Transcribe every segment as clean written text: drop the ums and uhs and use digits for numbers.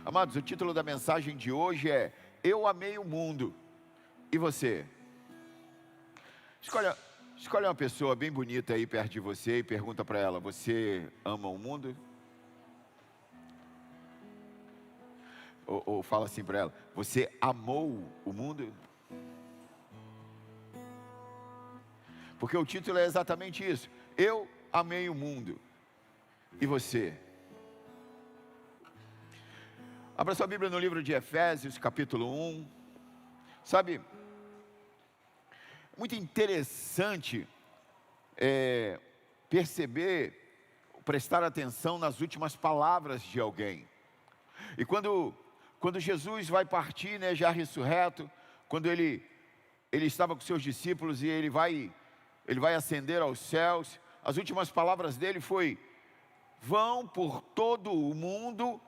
Amados, o título da mensagem de hoje é Eu Amei o Mundo. E você? Escolhe uma pessoa bem bonita aí perto de você e pergunta para ela: você ama o mundo? Ou fala assim para ela: você amou o mundo? Porque o título é exatamente isso: Eu amei o mundo. E você? Abra sua Bíblia no livro de Efésios, capítulo 1. Sabe, muito interessante prestar atenção nas últimas palavras de alguém. E quando Jesus vai partir, né, já ressurreto, quando ele estava com seus discípulos e ele vai ascender aos céus, as últimas palavras dele foi: vão por todo o mundo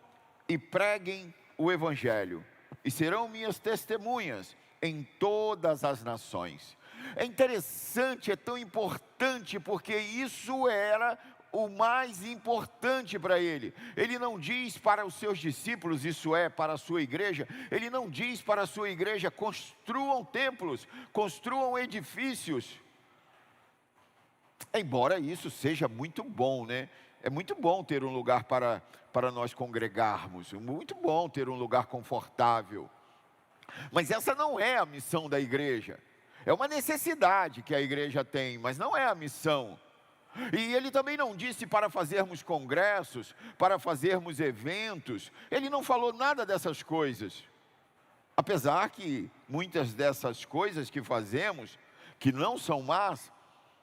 e preguem o Evangelho, e serão minhas testemunhas em todas as nações. É interessante, é tão importante, porque isso era o mais importante para ele. Ele não diz para os seus discípulos, isso é, para a sua igreja, ele não diz para a sua igreja: construam templos, construam edifícios. Embora isso seja muito bom, né? É muito bom ter um lugar para nós congregarmos, muito bom ter um lugar confortável. Mas essa não é a missão da igreja. É uma necessidade que a igreja tem, mas não é a missão. E ele também não disse para fazermos congressos, para fazermos eventos. Ele não falou nada dessas coisas. Apesar que muitas dessas coisas que fazemos, que não são más,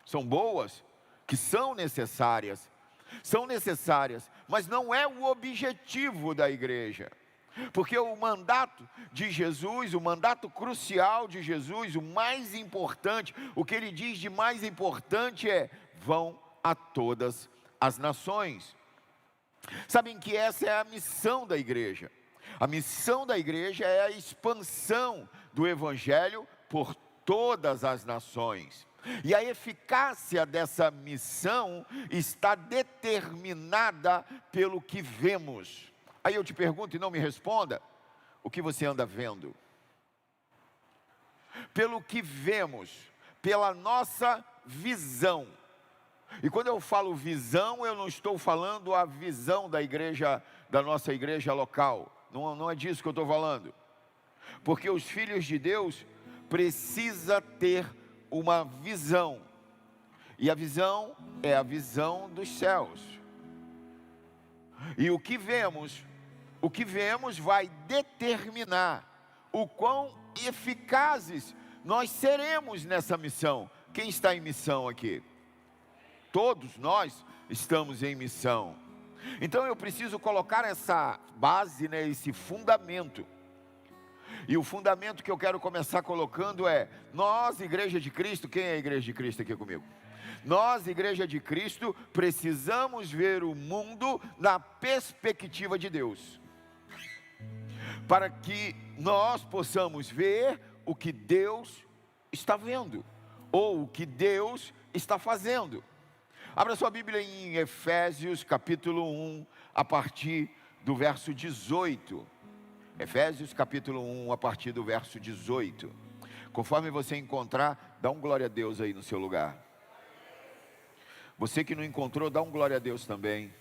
são boas, que são necessárias, mas não é o objetivo da igreja. Porque o mandato de Jesus, o mandato crucial de Jesus, o mais importante, o que ele diz de mais importante é: vão a todas as nações. Sabem que essa é a missão da igreja. A missão da igreja é a expansão do Evangelho por todas as nações. E a eficácia dessa missão está determinada pelo que vemos. Aí eu te pergunto e não me responda: o que você anda vendo? Pelo que vemos, pela nossa visão. E quando eu falo visão, eu não estou falando a visão da igreja, da nossa igreja local. Não é disso que eu estou falando. Porque os filhos de Deus precisam ter uma visão. E a visão é a visão dos céus. E o que vemos vai determinar o quão eficazes nós seremos nessa missão. Quem está em missão aqui? Todos nós estamos em missão. Então eu preciso colocar essa base, né, esse fundamento. E o fundamento que eu quero começar colocando é: nós, Igreja de Cristo, quem é a Igreja de Cristo aqui comigo? Nós, Igreja de Cristo, precisamos ver o mundo na perspectiva de Deus, para que nós possamos ver o que Deus está vendo, ou o que Deus está fazendo. Abra sua Bíblia em Efésios capítulo 1, a partir do verso 18. Efésios capítulo 1, a partir do verso 18. Conforme você encontrar, dá um glória a Deus aí no seu lugar. Você que não encontrou, dá um glória a Deus também.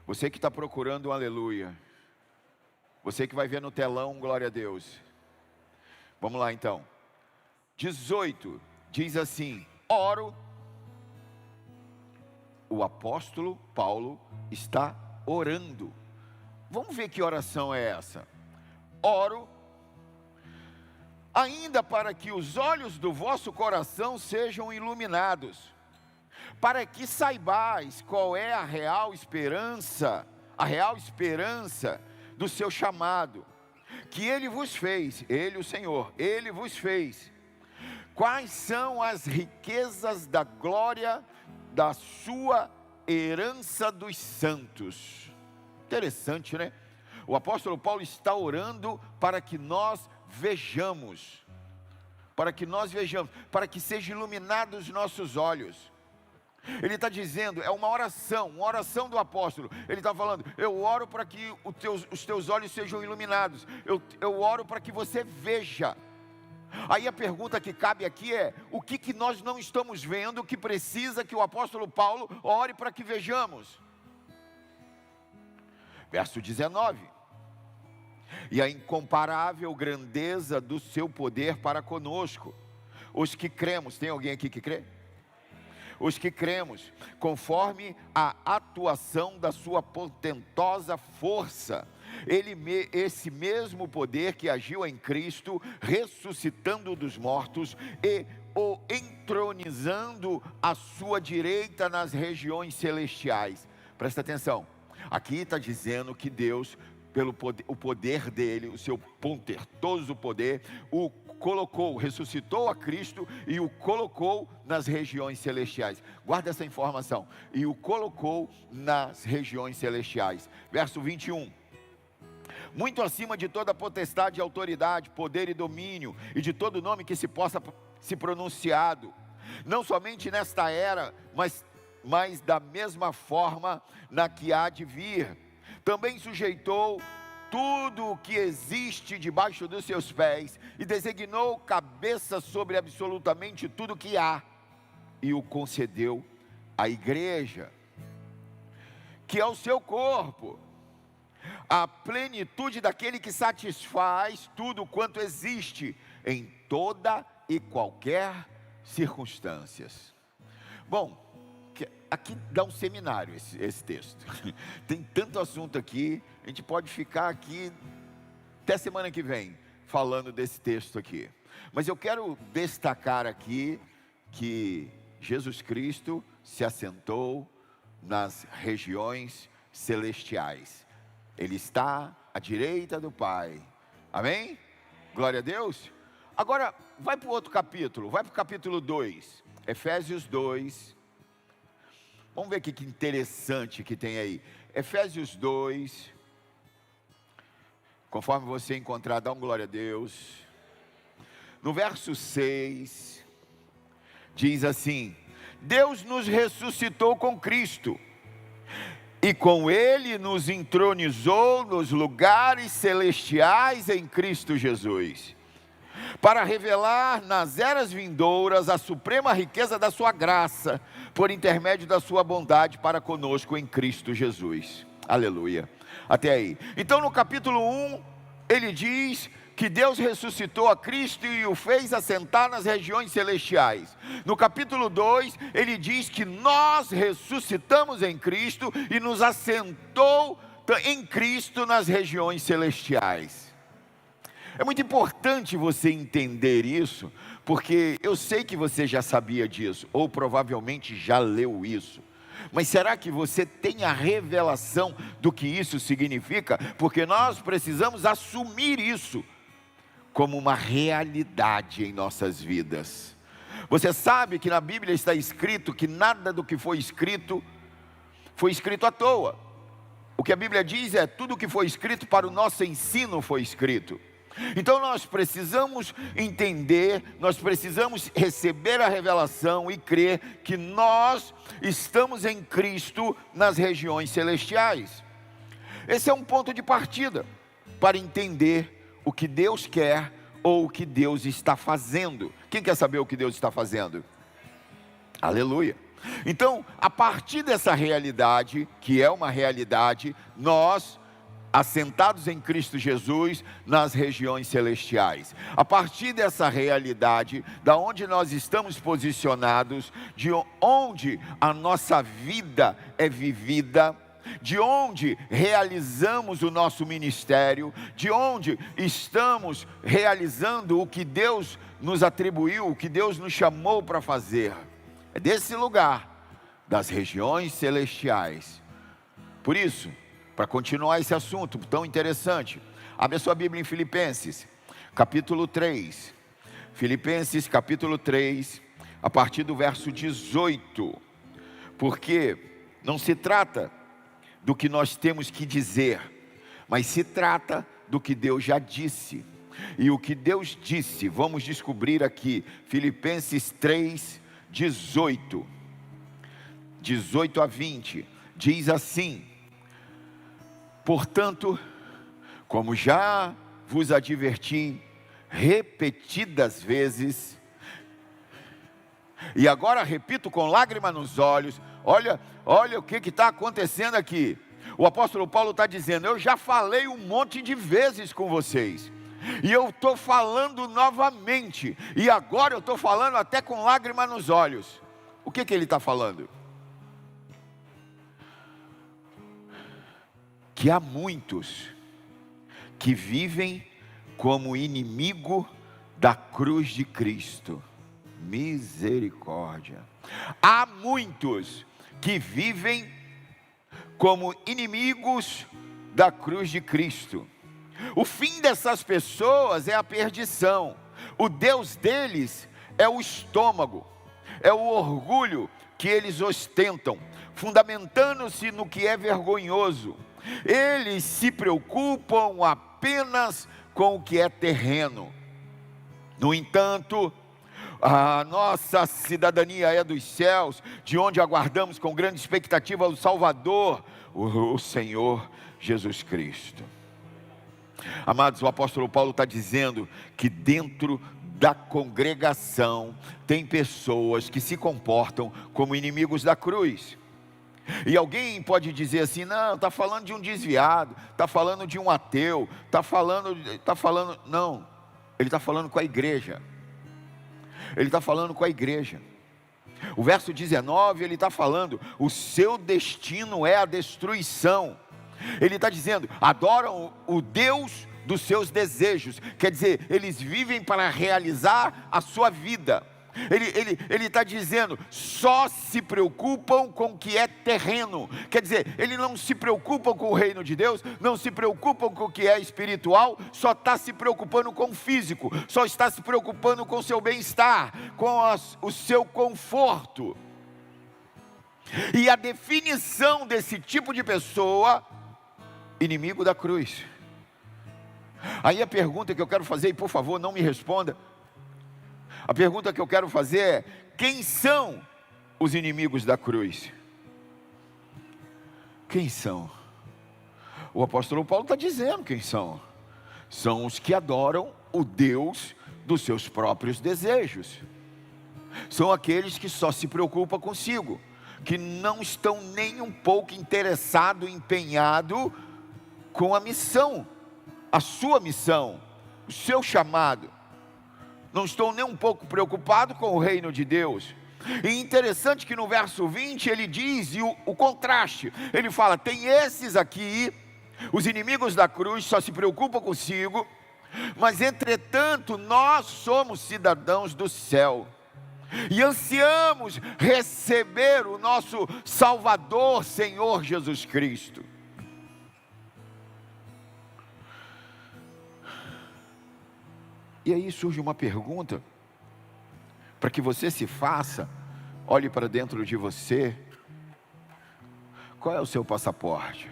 Você que está procurando um aleluia. Você que vai ver no telão, um glória a Deus. Vamos lá então. 18, diz assim: oro. O apóstolo Paulo está orando. Vamos ver que oração é essa. Oro, ainda para que os olhos do vosso coração sejam iluminados, para que saibais qual é a real esperança do seu chamado, que Ele vos fez, Ele o Senhor, Ele vos fez. Quais são as riquezas da glória da sua herança dos santos. Interessante, né? O apóstolo Paulo está orando para que nós vejamos, para que sejam iluminados os nossos olhos. Ele está dizendo, é uma oração do apóstolo. Ele está falando, eu oro para que os teus olhos sejam iluminados. Eu oro para que você veja. Aí a pergunta que cabe aqui é, o que nós não estamos vendo, que precisa que o apóstolo Paulo ore para que vejamos? Verso 19. E a incomparável grandeza do seu poder para conosco, os que cremos. Tem alguém aqui que crê? Os que cremos, conforme a atuação da sua potentosa força, esse mesmo poder que agiu em Cristo, ressuscitando dos mortos e o entronizando à sua direita nas regiões celestiais. Presta atenção, aqui está dizendo que Deus, pelo poder, o poder dele, o seu pondertoso poder, o colocou, ressuscitou a Cristo e o colocou nas regiões celestiais. Guarda essa informação. E o colocou nas regiões celestiais. Verso 21. Muito acima de toda potestade, autoridade, poder e domínio, e de todo nome que se possa se pronunciado, não somente nesta era, mas da mesma forma na que há de vir. Também sujeitou tudo o que existe debaixo dos seus pés, e designou cabeça sobre absolutamente tudo que há, e o concedeu à igreja, que é o seu corpo, a plenitude daquele que satisfaz tudo quanto existe, em toda e qualquer circunstâncias. Bom, aqui dá um seminário esse texto. Tem tanto assunto aqui, a gente pode ficar aqui até semana que vem falando desse texto aqui. Mas eu quero destacar aqui que Jesus Cristo se assentou nas regiões celestiais. Ele está à direita do Pai. Amém? Glória a Deus. Agora, vai para o outro capítulo, vai para o capítulo 2, Efésios 2. Vamos ver que interessante que tem aí. Efésios 2. Conforme você encontrar, dá um glória a Deus. No verso 6, diz assim: Deus nos ressuscitou com Cristo, e com Ele nos entronizou nos lugares celestiais em Cristo Jesus, para revelar nas eras vindouras a suprema riqueza da sua graça, por intermédio da sua bondade para conosco em Cristo Jesus. Aleluia. Até aí. Então no capítulo 1, ele diz que Deus ressuscitou a Cristo e o fez assentar nas regiões celestiais. No capítulo 2, ele diz que nós ressuscitamos em Cristo e nos assentou em Cristo nas regiões celestiais. É muito importante você entender isso, porque eu sei que você já sabia disso, ou provavelmente já leu isso. Mas será que você tem a revelação do que isso significa? Porque nós precisamos assumir isso como uma realidade em nossas vidas. Você sabe que na Bíblia está escrito que nada do que foi escrito à toa. O que a Bíblia diz é: tudo que foi escrito para o nosso ensino foi escrito. Então nós precisamos entender, nós precisamos receber a revelação e crer que nós estamos em Cristo nas regiões celestiais. Esse é um ponto de partida para entender o que Deus quer ou o que Deus está fazendo. Quem quer saber o que Deus está fazendo? Aleluia. Então, a partir dessa realidade, que é uma realidade, nós, assentados em Cristo Jesus nas regiões celestiais, a partir dessa realidade, da onde nós estamos posicionados, de onde a nossa vida é vivida, de onde realizamos o nosso ministério, de onde estamos realizando o que Deus nos atribuiu, o que Deus nos chamou para fazer, é desse lugar, das regiões celestiais. Por isso, para continuar esse assunto tão interessante, abre a sua Bíblia em Filipenses, capítulo 3. Filipenses, capítulo 3, a partir do verso 18. Porque não se trata do que nós temos que dizer, mas se trata do que Deus já disse. E o que Deus disse, vamos descobrir aqui, Filipenses 3, 18. 18 a 20, diz assim: portanto, como já vos adverti repetidas vezes, e agora repito com lágrima nos olhos, olha o que está acontecendo aqui. O apóstolo Paulo está dizendo: eu já falei um monte de vezes com vocês, e eu estou falando novamente, e agora eu estou falando até com lágrima nos olhos. O que ele está falando? Que há muitos que vivem como inimigo da cruz de Cristo. Misericórdia. Há muitos que vivem como inimigos da cruz de Cristo. O fim dessas pessoas é a perdição. O Deus deles é o estômago, é o orgulho que eles ostentam, fundamentando-se no que é vergonhoso. Eles se preocupam apenas com o que é terreno. No entanto, a nossa cidadania é dos céus, de onde aguardamos com grande expectativa o Salvador, o Senhor Jesus Cristo. Amados, o apóstolo Paulo está dizendo que dentro da congregação tem pessoas que se comportam como inimigos da cruz. E alguém pode dizer assim: não, está falando de um desviado, está falando de um ateu, está falando, não, ele está falando com a igreja. Ele está falando com a igreja. O verso 19, ele está falando: o seu destino é a destruição. Ele está dizendo: adoram o Deus dos seus desejos. Quer dizer, eles vivem para realizar a sua vida. Ele está dizendo: só se preocupam com o que é terreno. Quer dizer, ele não se preocupam com o reino de Deus, não se preocupam com o que é espiritual, só está se preocupando com o físico, só está se preocupando com o seu bem-estar, com o seu conforto. E a definição desse tipo de pessoa: inimigo da cruz. Aí a pergunta que eu quero fazer, e por favor não me responda, a pergunta que eu quero fazer é: quem são os inimigos da cruz? Quem são? O apóstolo Paulo está dizendo quem são. São os que adoram o Deus dos seus próprios desejos. São aqueles que só se preocupam consigo, que não estão nem um pouco interessados, empenhados com a missão, a sua missão, o seu chamado. Não estou nem um pouco preocupado com o reino de Deus. E interessante que no verso 20 ele diz, e o contraste, ele fala: tem esses aqui, os inimigos da cruz, só se preocupam consigo, mas entretanto nós somos cidadãos do céu, e ansiamos receber o nosso Salvador, Senhor Jesus Cristo. E aí surge uma pergunta, para que você se faça, olhe para dentro de você: qual é o seu passaporte?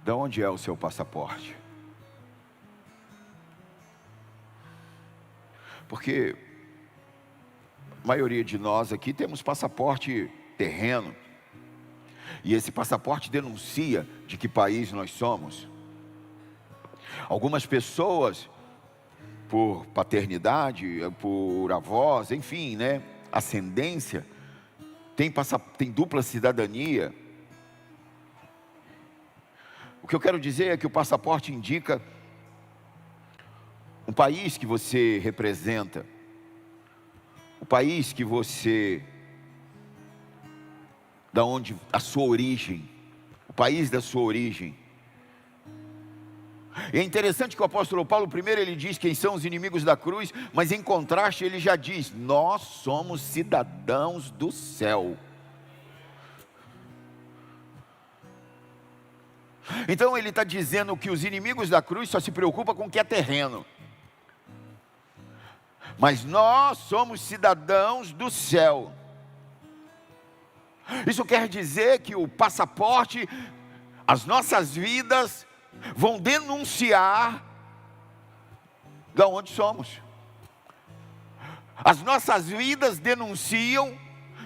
De onde é o seu passaporte? Porque a maioria de nós aqui temos passaporte terreno, e esse passaporte denuncia de que país nós somos. Algumas pessoas, por paternidade, por avós, enfim, né, ascendência, tem dupla cidadania. O que eu quero dizer é que o passaporte indica um país que você representa, o país que você, da onde a sua origem, o país da sua origem. E é interessante que o apóstolo Paulo, primeiro ele diz quem são os inimigos da cruz, mas em contraste ele já diz: nós somos cidadãos do céu. Então ele está dizendo que os inimigos da cruz só se preocupam com o que é terreno, mas nós somos cidadãos do céu. Isso quer dizer que o passaporte, as nossas vidas vão denunciar de onde somos. As nossas vidas denunciam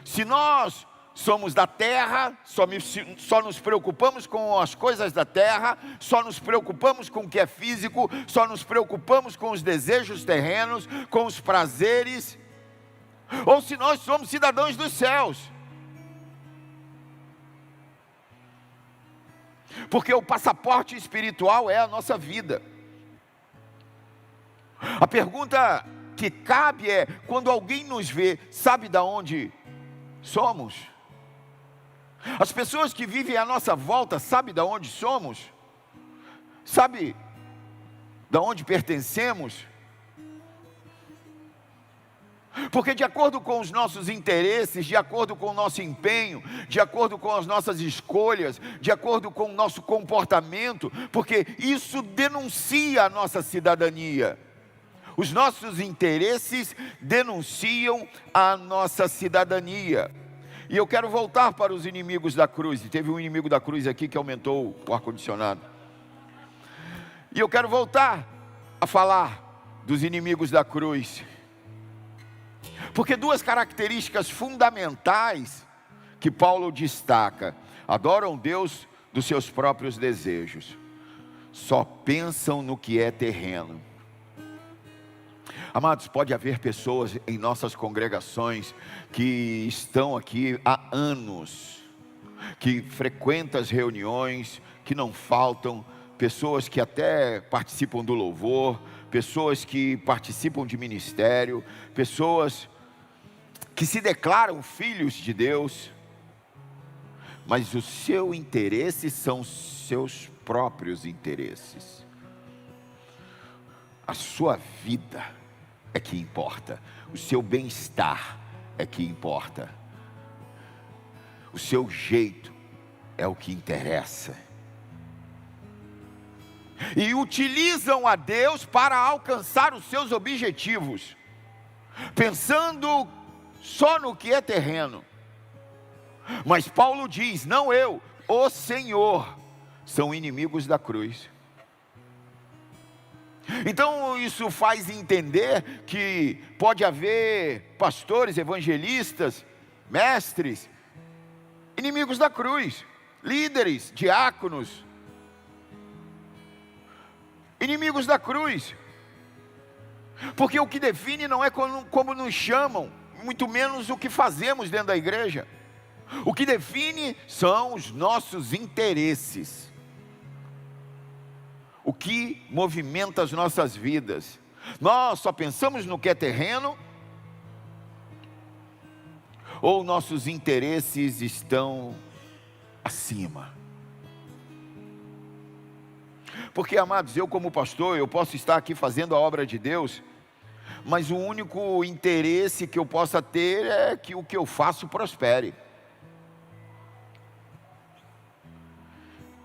se nós somos da terra, só nos preocupamos com as coisas da terra, só nos preocupamos com o que é físico, só nos preocupamos com os desejos terrenos, com os prazeres, ou se nós somos cidadãos dos céus. Porque o passaporte espiritual é a nossa vida. A pergunta que cabe é: quando alguém nos vê, sabe de onde somos? As pessoas que vivem à nossa volta sabem de onde somos? Sabe de onde pertencemos? Porque de acordo com os nossos interesses, de acordo com o nosso empenho, de acordo com as nossas escolhas, de acordo com o nosso comportamento, porque isso denuncia a nossa cidadania. Os nossos interesses denunciam a nossa cidadania. E eu quero voltar para os inimigos da cruz. Teve um inimigo da cruz aqui que aumentou o ar-condicionado. E eu quero voltar a falar dos inimigos da cruz. Porque duas características fundamentais que Paulo destaca: adoram Deus dos seus próprios desejos, só pensam no que é terreno. Amados, pode haver pessoas em nossas congregações que estão aqui há anos, que frequentam as reuniões, que não faltam, pessoas que até participam do louvor, pessoas que participam de ministério, pessoas que se declaram filhos de Deus, mas o seu interesse são seus próprios interesses. A sua vida é que importa, o seu bem-estar é que importa, o seu jeito é o que interessa. E utilizam a Deus para alcançar os seus objetivos, pensando só no que é terreno. Mas Paulo diz: não eu, o Senhor, são inimigos da cruz. Então isso faz entender que pode haver pastores, evangelistas, mestres, inimigos da cruz, líderes, diáconos, inimigos da cruz. Porque o que define não é como nos chamam, muito menos o que fazemos dentro da igreja. O que define são os nossos interesses. O que movimenta as nossas vidas. Nós só pensamos no que é terreno, ou nossos interesses estão acima? Porque, amados, eu como pastor, eu posso estar aqui fazendo a obra de Deus, mas o único interesse que eu possa ter é que o que eu faço prospere.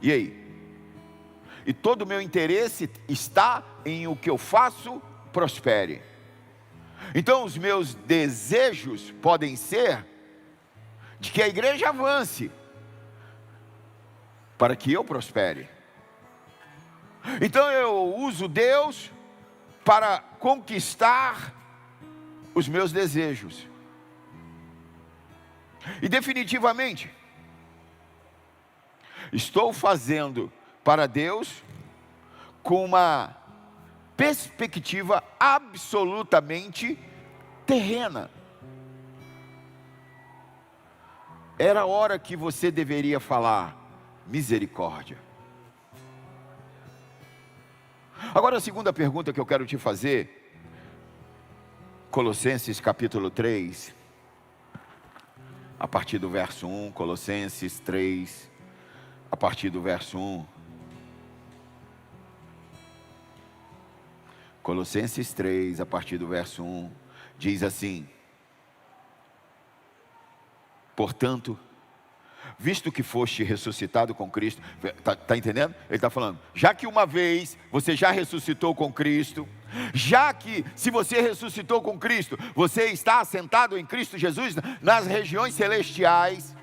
E aí? E todo o meu interesse está em o que eu faço prospere. Então os meus desejos podem ser de que a igreja avance, para que eu prospere. Então eu uso Deus para conquistar os meus desejos. E definitivamente, estou fazendo para Deus com uma perspectiva absolutamente terrena. Era a hora que você deveria falar: misericórdia. Agora a segunda pergunta que eu quero te fazer, Colossenses capítulo 3, a partir do verso 1, Colossenses 3, a partir do verso 1. Colossenses 3, a partir do verso 1, diz assim: portanto, visto que foste ressuscitado com Cristo, está entendendo? Ele está falando, já que uma vez você já ressuscitou com Cristo, já que se você ressuscitou com Cristo, você está assentado em Cristo Jesus nas regiões celestiais,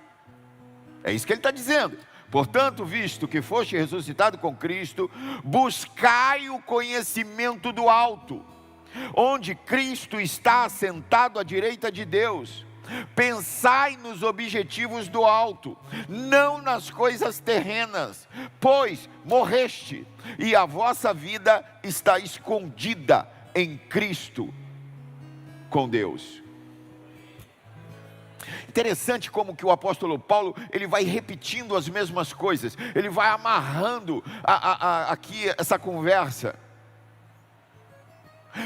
é isso que ele está dizendo. Portanto, visto que foste ressuscitado com Cristo, buscai o conhecimento do alto, onde Cristo está assentado à direita de Deus. Pensai nos objetivos do alto, não nas coisas terrenas, pois morreste e a vossa vida está escondida em Cristo com Deus. Interessante como que o apóstolo Paulo, ele vai repetindo as mesmas coisas, ele vai amarrando aqui essa conversa.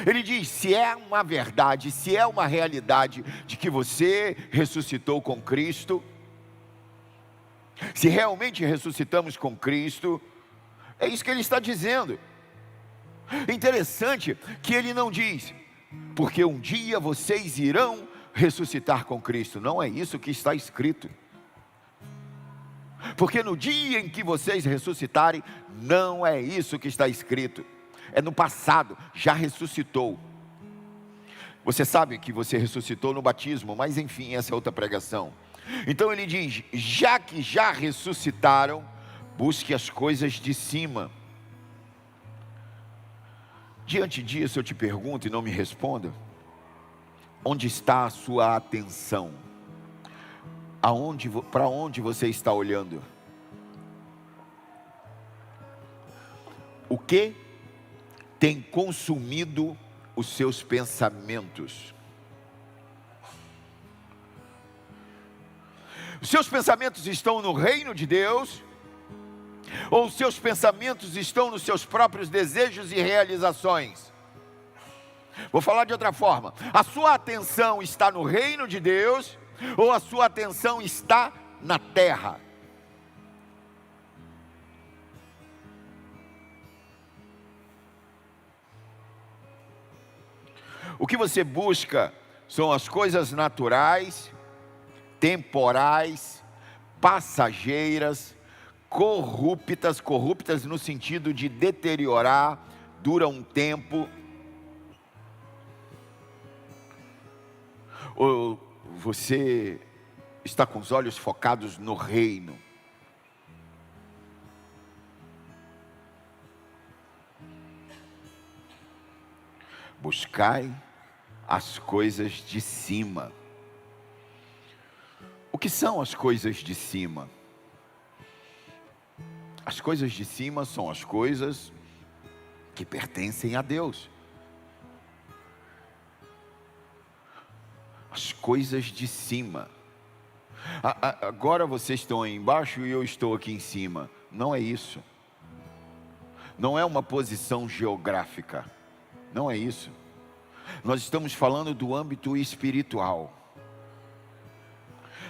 Ele diz, se é uma verdade, se é uma realidade de que você ressuscitou com Cristo, se realmente ressuscitamos com Cristo, é isso que ele está dizendo. Interessante que ele não diz, porque um dia vocês irão ressuscitar com Cristo. Não é isso que está escrito. Porque no dia em que vocês ressuscitarem, não é isso que está escrito. É no passado, já ressuscitou. Você sabe que você ressuscitou no batismo, mas enfim, essa é outra pregação. Então ele diz, já que já ressuscitaram, busque as coisas de cima. Diante disso eu te pergunto e não me responda, onde está a sua atenção? Para onde você está olhando? O que tem consumido os seus pensamentos? Os seus pensamentos estão no reino de Deus? Ou os seus pensamentos estão nos seus próprios desejos e realizações? Vou falar de outra forma. A sua atenção está no reino de Deus? Ou a sua atenção está na terra? O que você busca são as coisas naturais, temporais, passageiras, corruptas no sentido de deteriorar, dura um tempo. Ou você está com os olhos focados no reino? Buscai as coisas de cima. O que são as coisas de cima? As coisas de cima são as coisas que pertencem a Deus. As coisas de cima. Agora vocês estão aí embaixo e eu estou aqui em cima. Não é isso. Não é uma posição geográfica. Não é isso. Nós estamos falando do âmbito espiritual.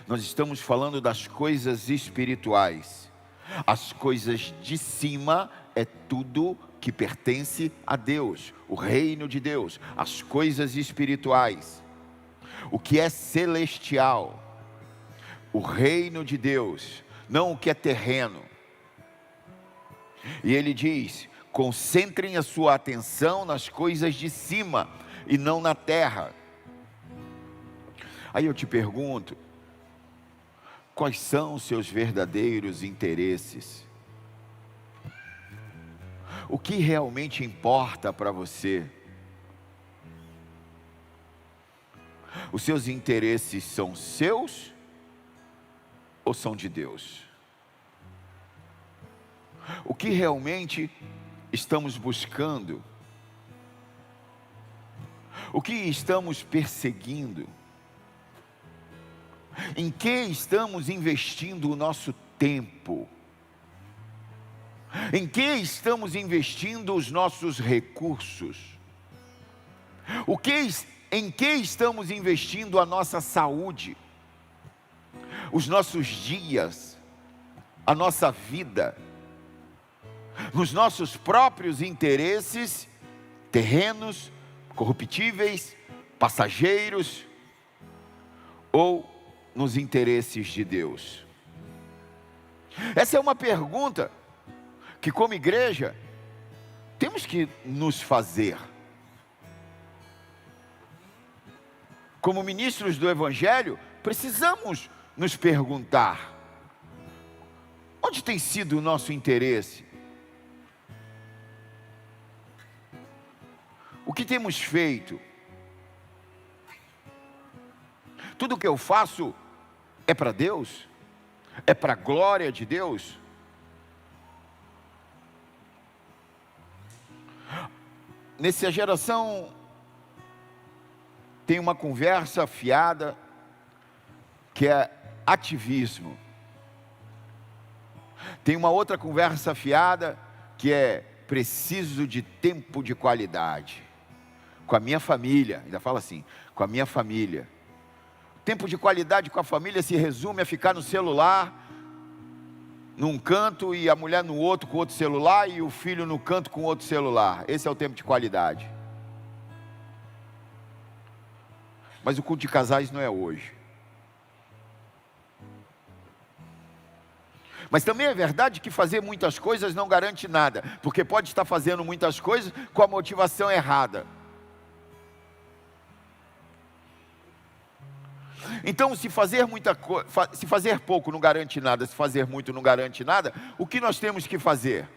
Nós estamos falando das coisas espirituais. As coisas de cima é tudo que pertence a Deus, o reino de Deus, as coisas espirituais. O que é celestial, o reino de Deus, não o que é terreno. E ele diz, concentrem a sua atenção nas coisas de cima e não na terra. Aí eu te pergunto, quais são os seus verdadeiros interesses? O que realmente importa para você? Os seus interesses são seus ou são de Deus? O que realmente estamos buscando? O que estamos perseguindo? Em que estamos investindo o nosso tempo? Em que estamos investindo os nossos recursos? Em que estamos investindo a nossa saúde? Os nossos dias? A nossa vida? Nos nossos próprios interesses terrenos, corruptíveis, passageiros, ou nos interesses de Deus? Essa é uma pergunta que, como igreja, temos que nos fazer. Como ministros do Evangelho, precisamos nos perguntar: onde tem sido o nosso interesse? O que temos feito? Tudo que eu faço é para Deus? É para a glória de Deus? Nessa geração tem uma conversa fiada que é ativismo. Tem uma outra conversa fiada que é preciso de tempo de qualidade. Com a minha família, ainda fala assim, com a minha família. Tempo de qualidade com a família se resume a ficar no celular, num canto e a mulher no outro com outro celular e o filho no canto com outro celular. Esse é o tempo de qualidade. Mas o culto de casais não é hoje. Mas também é verdade que fazer muitas coisas não garante nada, porque pode estar fazendo muitas coisas com a motivação errada. Então, se fazer pouco não garante nada, se fazer muito não garante nada, o que nós temos que fazer?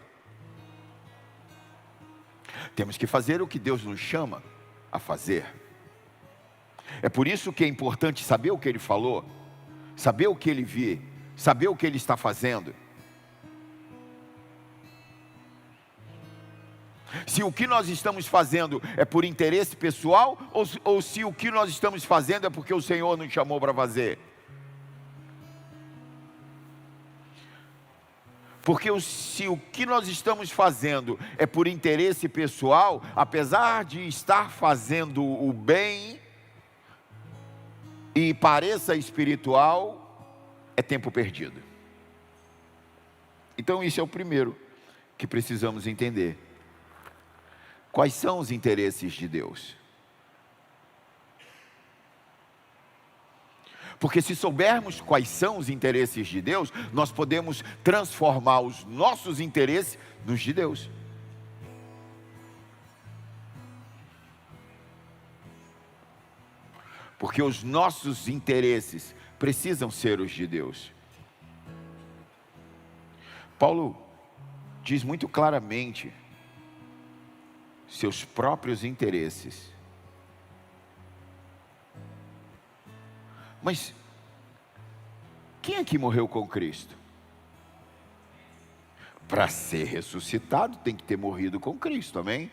Temos que fazer o que Deus nos chama a fazer. É por isso que é importante saber o que Ele falou, saber o que Ele vê, saber o que Ele está fazendo. Se o que nós estamos fazendo é por interesse pessoal, ou se o que nós estamos fazendo é porque o Senhor nos chamou para fazer. Porque se o que nós estamos fazendo é por interesse pessoal, apesar de estar fazendo o bem e pareça espiritual, é tempo perdido. Então isso é o primeiro que precisamos entender. Quais são os interesses de Deus? Porque se soubermos quais são os interesses de Deus, nós podemos transformar os nossos interesses nos de Deus. Porque os nossos interesses precisam ser os de Deus. Paulo diz muito claramente seus próprios interesses. Mas quem aqui morreu com Cristo? Para ser ressuscitado tem que ter morrido com Cristo, amém?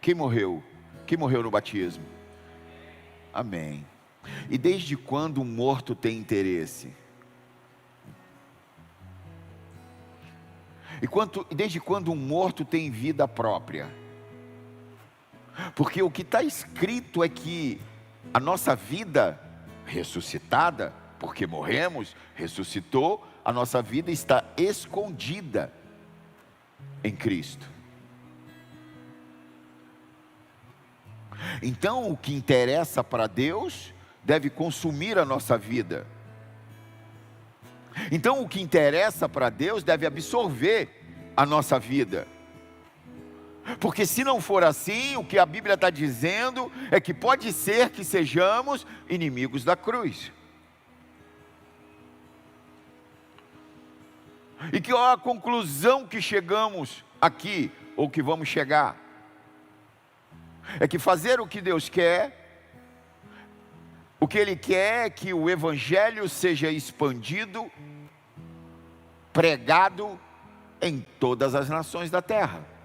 Quem morreu? Quem morreu no batismo? Amém. E desde quando um morto tem interesse? E desde quando um morto tem vida própria? Porque o que está escrito é que a nossa vida ressuscitada, porque morremos, ressuscitou, a nossa vida está escondida em Cristo. Então o que interessa para Deus deve consumir a nossa vida. Então o que interessa para Deus deve absorver a nossa vida. Porque se não for assim, o que a Bíblia está dizendo é que pode ser que sejamos inimigos da cruz. E que a conclusão que chegamos aqui, ou que vamos chegar, é que fazer o que Deus quer, o que Ele quer é que o Evangelho seja expandido, pregado em todas as nações da terra.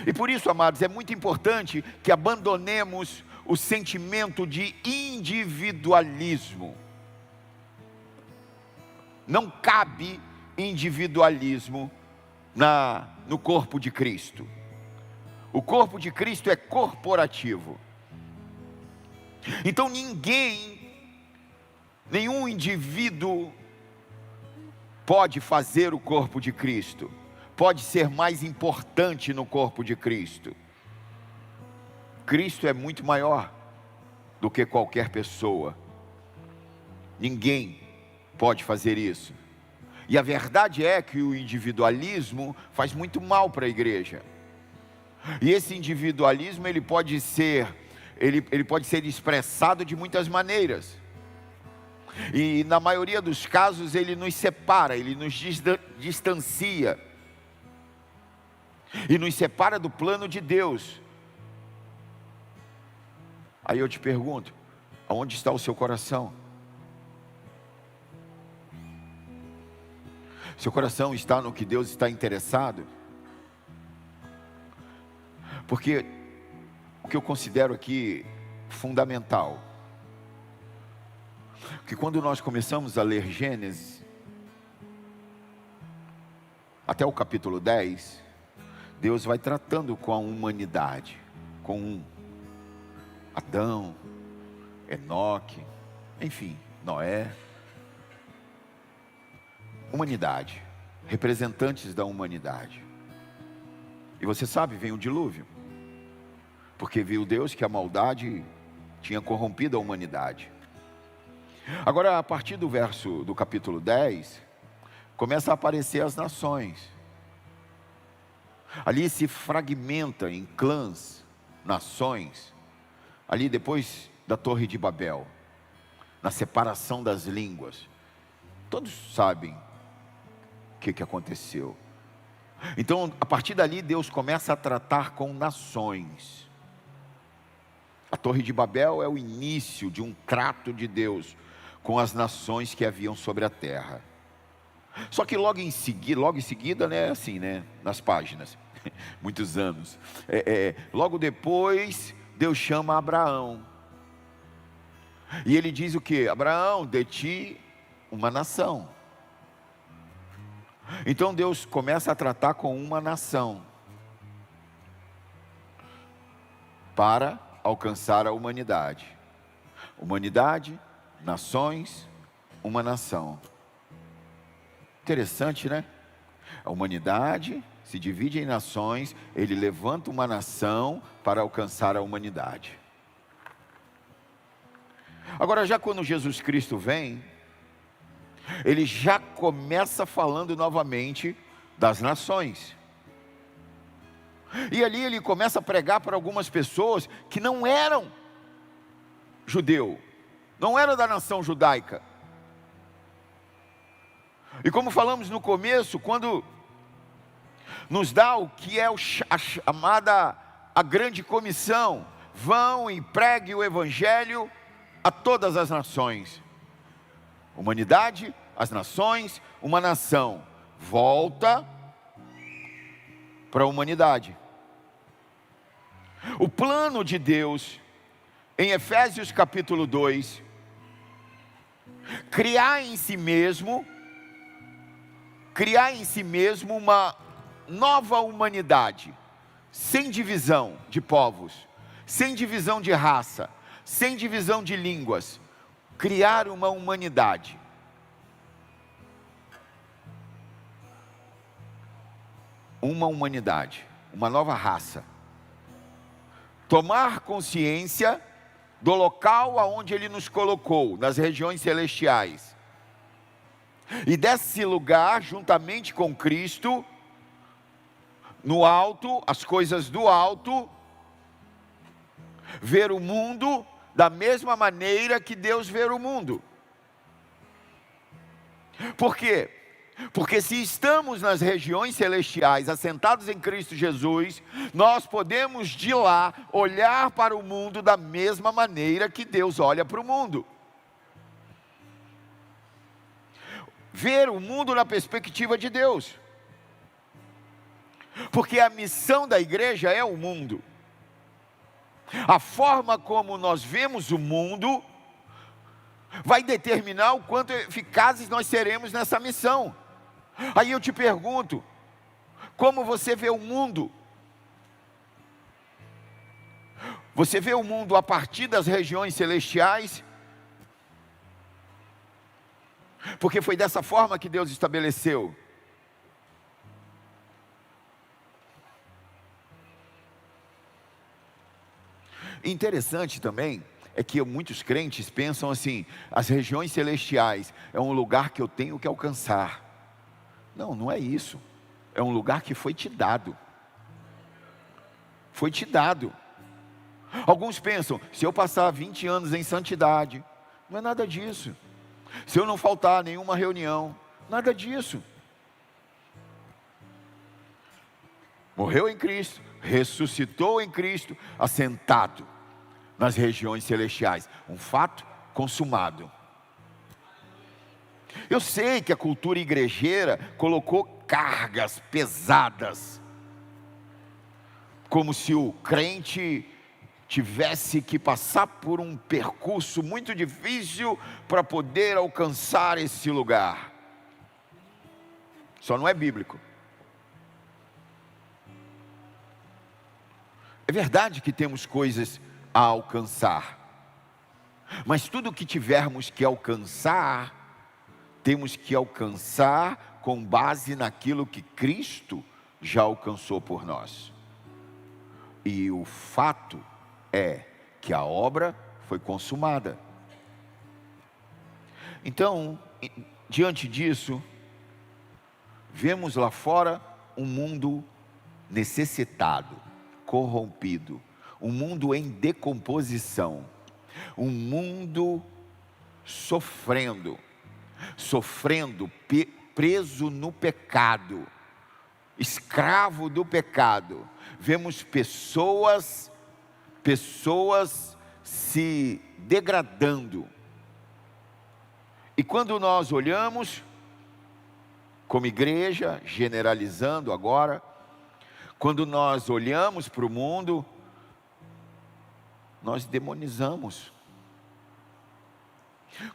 E por isso, amados, é muito importante que abandonemos o sentimento de individualismo. Não cabe individualismo no corpo de Cristo. O corpo de Cristo é corporativo. Então nenhum indivíduo pode fazer o corpo de Cristo, pode ser mais importante no corpo de Cristo. Cristo é muito maior do que qualquer pessoa. Ninguém pode fazer isso. E a verdade é que o individualismo faz muito mal para a igreja. E esse individualismo ele pode ser expressado de muitas maneiras. E na maioria dos casos ele nos separa, ele nos distancia. E nos separa do plano de Deus. Aí eu te pergunto, aonde está o seu coração? Seu coração está no que Deus está interessado? Porque o que eu considero aqui fundamental, que quando nós começamos a ler Gênesis, até o capítulo 10, Deus vai tratando com a humanidade, com Adão, Enoque, enfim, Noé. Humanidade, representantes da humanidade. E você sabe, vem o dilúvio, porque viu Deus que a maldade tinha corrompido a humanidade. Agora, a partir do capítulo 10, começa a aparecer as nações. Ali se fragmenta em clãs, nações, ali depois da Torre de Babel, na separação das línguas. Todos sabem o que aconteceu. Então, a partir dali, Deus começa a tratar com nações. A Torre de Babel é o início de um trato de Deus com as nações que haviam sobre a terra. Só que logo em seguida, né, assim, né, nas páginas, muitos anos, logo depois, Deus chama Abraão. E ele diz o quê? Abraão, de ti uma nação. Então Deus começa a tratar com uma nação, para alcançar a humanidade. Humanidade, nações, uma nação. Interessante, né? A humanidade se divide em nações, ele levanta uma nação para alcançar a humanidade. Agora, já quando Jesus Cristo vem, ele já começa falando novamente das nações. E ali ele começa a pregar para algumas pessoas que não eram judeu, não eram da nação judaica. E como falamos no começo, quando nos dá o que é a chamada a grande comissão, vão e pregue o evangelho a todas as nações. Humanidade, as nações, uma nação volta para a humanidade. O plano de Deus, em Efésios capítulo 2, criar em si mesmo uma nova humanidade, sem divisão de povos, sem divisão de raça, sem divisão de línguas, criar uma humanidade. Uma humanidade, uma nova raça. Tomar consciência do local aonde Ele nos colocou, nas regiões celestiais. E desse lugar, juntamente com Cristo, no alto, as coisas do alto, ver o mundo da mesma maneira que Deus vê o mundo. Por quê? Porque se estamos nas regiões celestiais, assentados em Cristo Jesus, nós podemos de lá olhar para o mundo da mesma maneira que Deus olha para o mundo. Ver o mundo na perspectiva de Deus. Porque a missão da igreja é o mundo. A forma como nós vemos o mundo vai determinar o quanto eficazes nós seremos nessa missão. Aí eu te pergunto, como você vê o mundo? Você vê o mundo a partir das regiões celestiais? Porque foi dessa forma que Deus estabeleceu. Interessante também é que muitos crentes pensam assim: as regiões celestiais é um lugar que eu tenho que alcançar. Não, não é isso. É um lugar que foi te dado. Foi te dado. Alguns pensam, se eu passar 20 anos em santidade, não é nada disso. Se eu não faltar a nenhuma reunião, nada disso. Morreu em Cristo, ressuscitou em Cristo, assentado nas regiões celestiais. Um fato consumado. Eu sei que a cultura igrejeira colocou cargas pesadas, como se o crente tivesse que passar por um percurso muito difícil para poder alcançar esse lugar. Só não é bíblico. É verdade que temos coisas a alcançar, mas tudo que tivermos que alcançar, temos que alcançar com base naquilo que Cristo já alcançou por nós. E o fato é que a obra foi consumada. Então, diante disso, vemos lá fora um mundo necessitado, corrompido, um mundo em decomposição, um mundo sofrendo, preso no pecado, escravo do pecado. Vemos pessoas se degradando. E quando nós olhamos, como igreja, generalizando agora, quando nós olhamos para o mundo, nós demonizamos.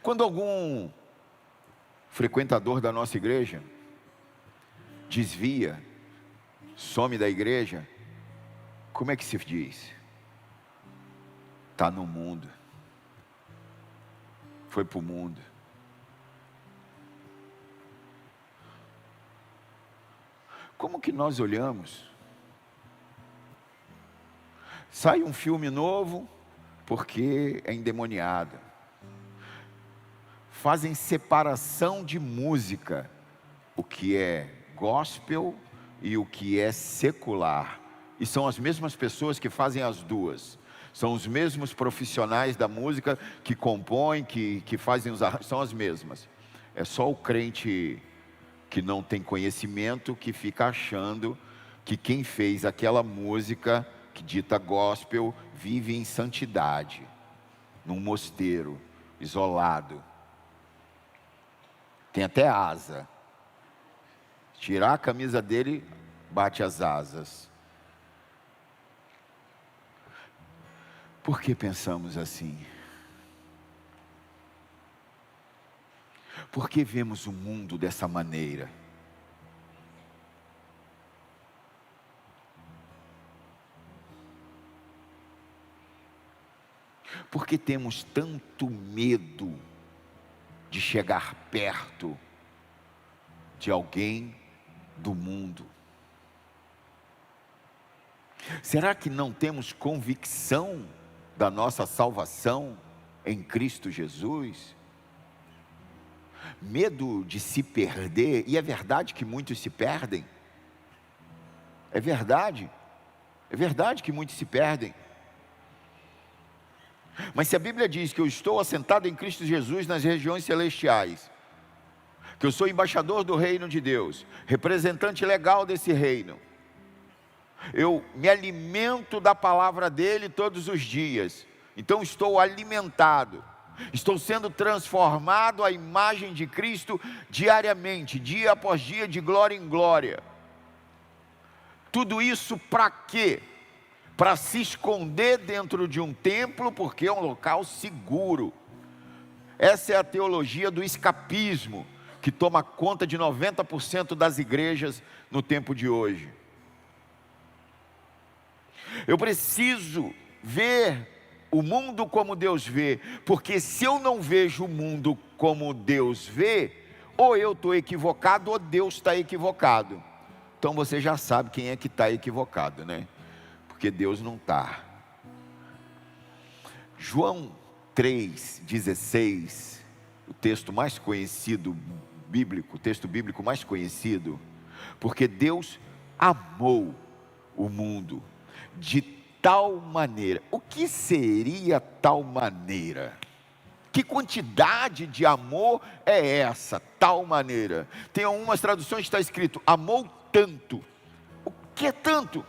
Quando algum frequentador da nossa igreja desvia, some da igreja, como é que se diz? Está no mundo, foi para o mundo. Como que nós olhamos? Sai um filme novo, porque é endemoniado. Fazem separação de música, o que é gospel e o que é secular. E são as mesmas pessoas que fazem as duas. São os mesmos profissionais da música que compõem, que fazem os arranjos, são as mesmas. É só o crente que não tem conhecimento que fica achando que quem fez aquela música que dita gospel vive em santidade, num mosteiro, isolado. Tem até asa. Tirar a camisa dele, bate as asas. Por que pensamos assim? Por que vemos o mundo dessa maneira? Por que temos tanto medo de chegar perto de alguém do mundo? Será que não temos convicção da nossa salvação em Cristo Jesus? Medo de se perder, e é verdade que muitos se perdem. É verdade que muitos se perdem. Mas se a Bíblia diz que eu estou assentado em Cristo Jesus nas regiões celestiais, que eu sou embaixador do reino de Deus, representante legal desse reino, eu me alimento da palavra dele todos os dias, então estou alimentado, estou sendo transformado à imagem de Cristo diariamente, dia após dia, de glória em glória. Tudo isso para quê? Para se esconder dentro de um templo, porque é um local seguro. Essa é a teologia do escapismo, que toma conta de 90% das igrejas no tempo de hoje. Eu preciso ver o mundo como Deus vê, porque se eu não vejo o mundo como Deus vê, ou eu estou equivocado, ou Deus está equivocado. Então você já sabe quem é que está equivocado, né? Porque Deus não está. João 3,16, o texto mais conhecido bíblico, o texto bíblico mais conhecido, porque Deus amou o mundo de tal maneira. O que seria tal maneira? Que quantidade de amor é essa, tal maneira? Tem algumas traduções que está escrito, amou tanto. O que é tanto?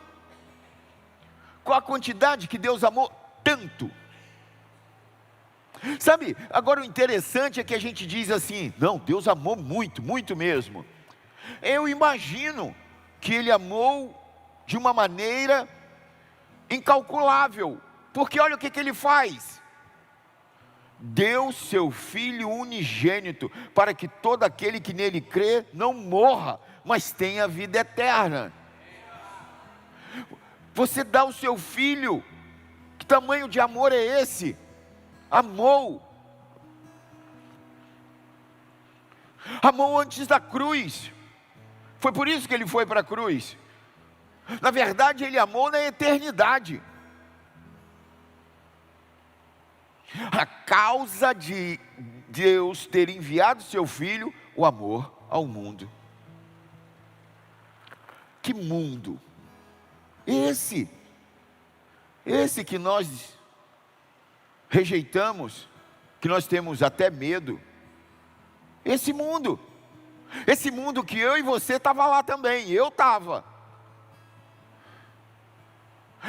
Qual a quantidade que Deus amou tanto? Sabe, agora o interessante é que a gente diz assim: não, Deus amou muito, muito mesmo. Eu imagino que Ele amou de uma maneira incalculável, porque olha o que Ele faz: deu seu Filho unigênito, para que todo aquele que nele crê não morra, mas tenha vida eterna. Você dá o seu Filho, que tamanho de amor é esse? Amou antes da cruz, foi por isso que Ele foi para a cruz. Na verdade, Ele amou na eternidade. A causa de Deus ter enviado seu Filho, o amor ao mundo. Que mundo? Esse que nós rejeitamos, que nós temos até medo. Esse mundo que eu e você estava lá também, eu estava.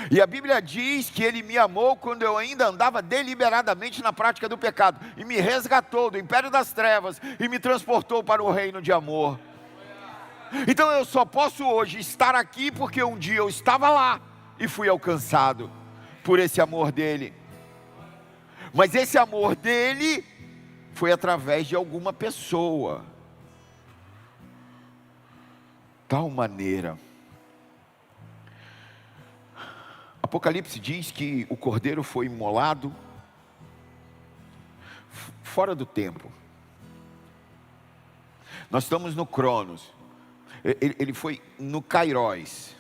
E a Bíblia diz que Ele me amou quando eu ainda andava deliberadamente na prática do pecado, e me resgatou do império das trevas, e me transportou para o reino de amor. Então eu só posso hoje estar aqui, porque um dia eu estava lá, e fui alcançado por esse amor dEle. Mas esse amor dEle foi através de alguma pessoa. Tal maneira. Apocalipse diz que o cordeiro foi imolado fora do tempo. Nós estamos no Cronos. Ele foi no Kairos.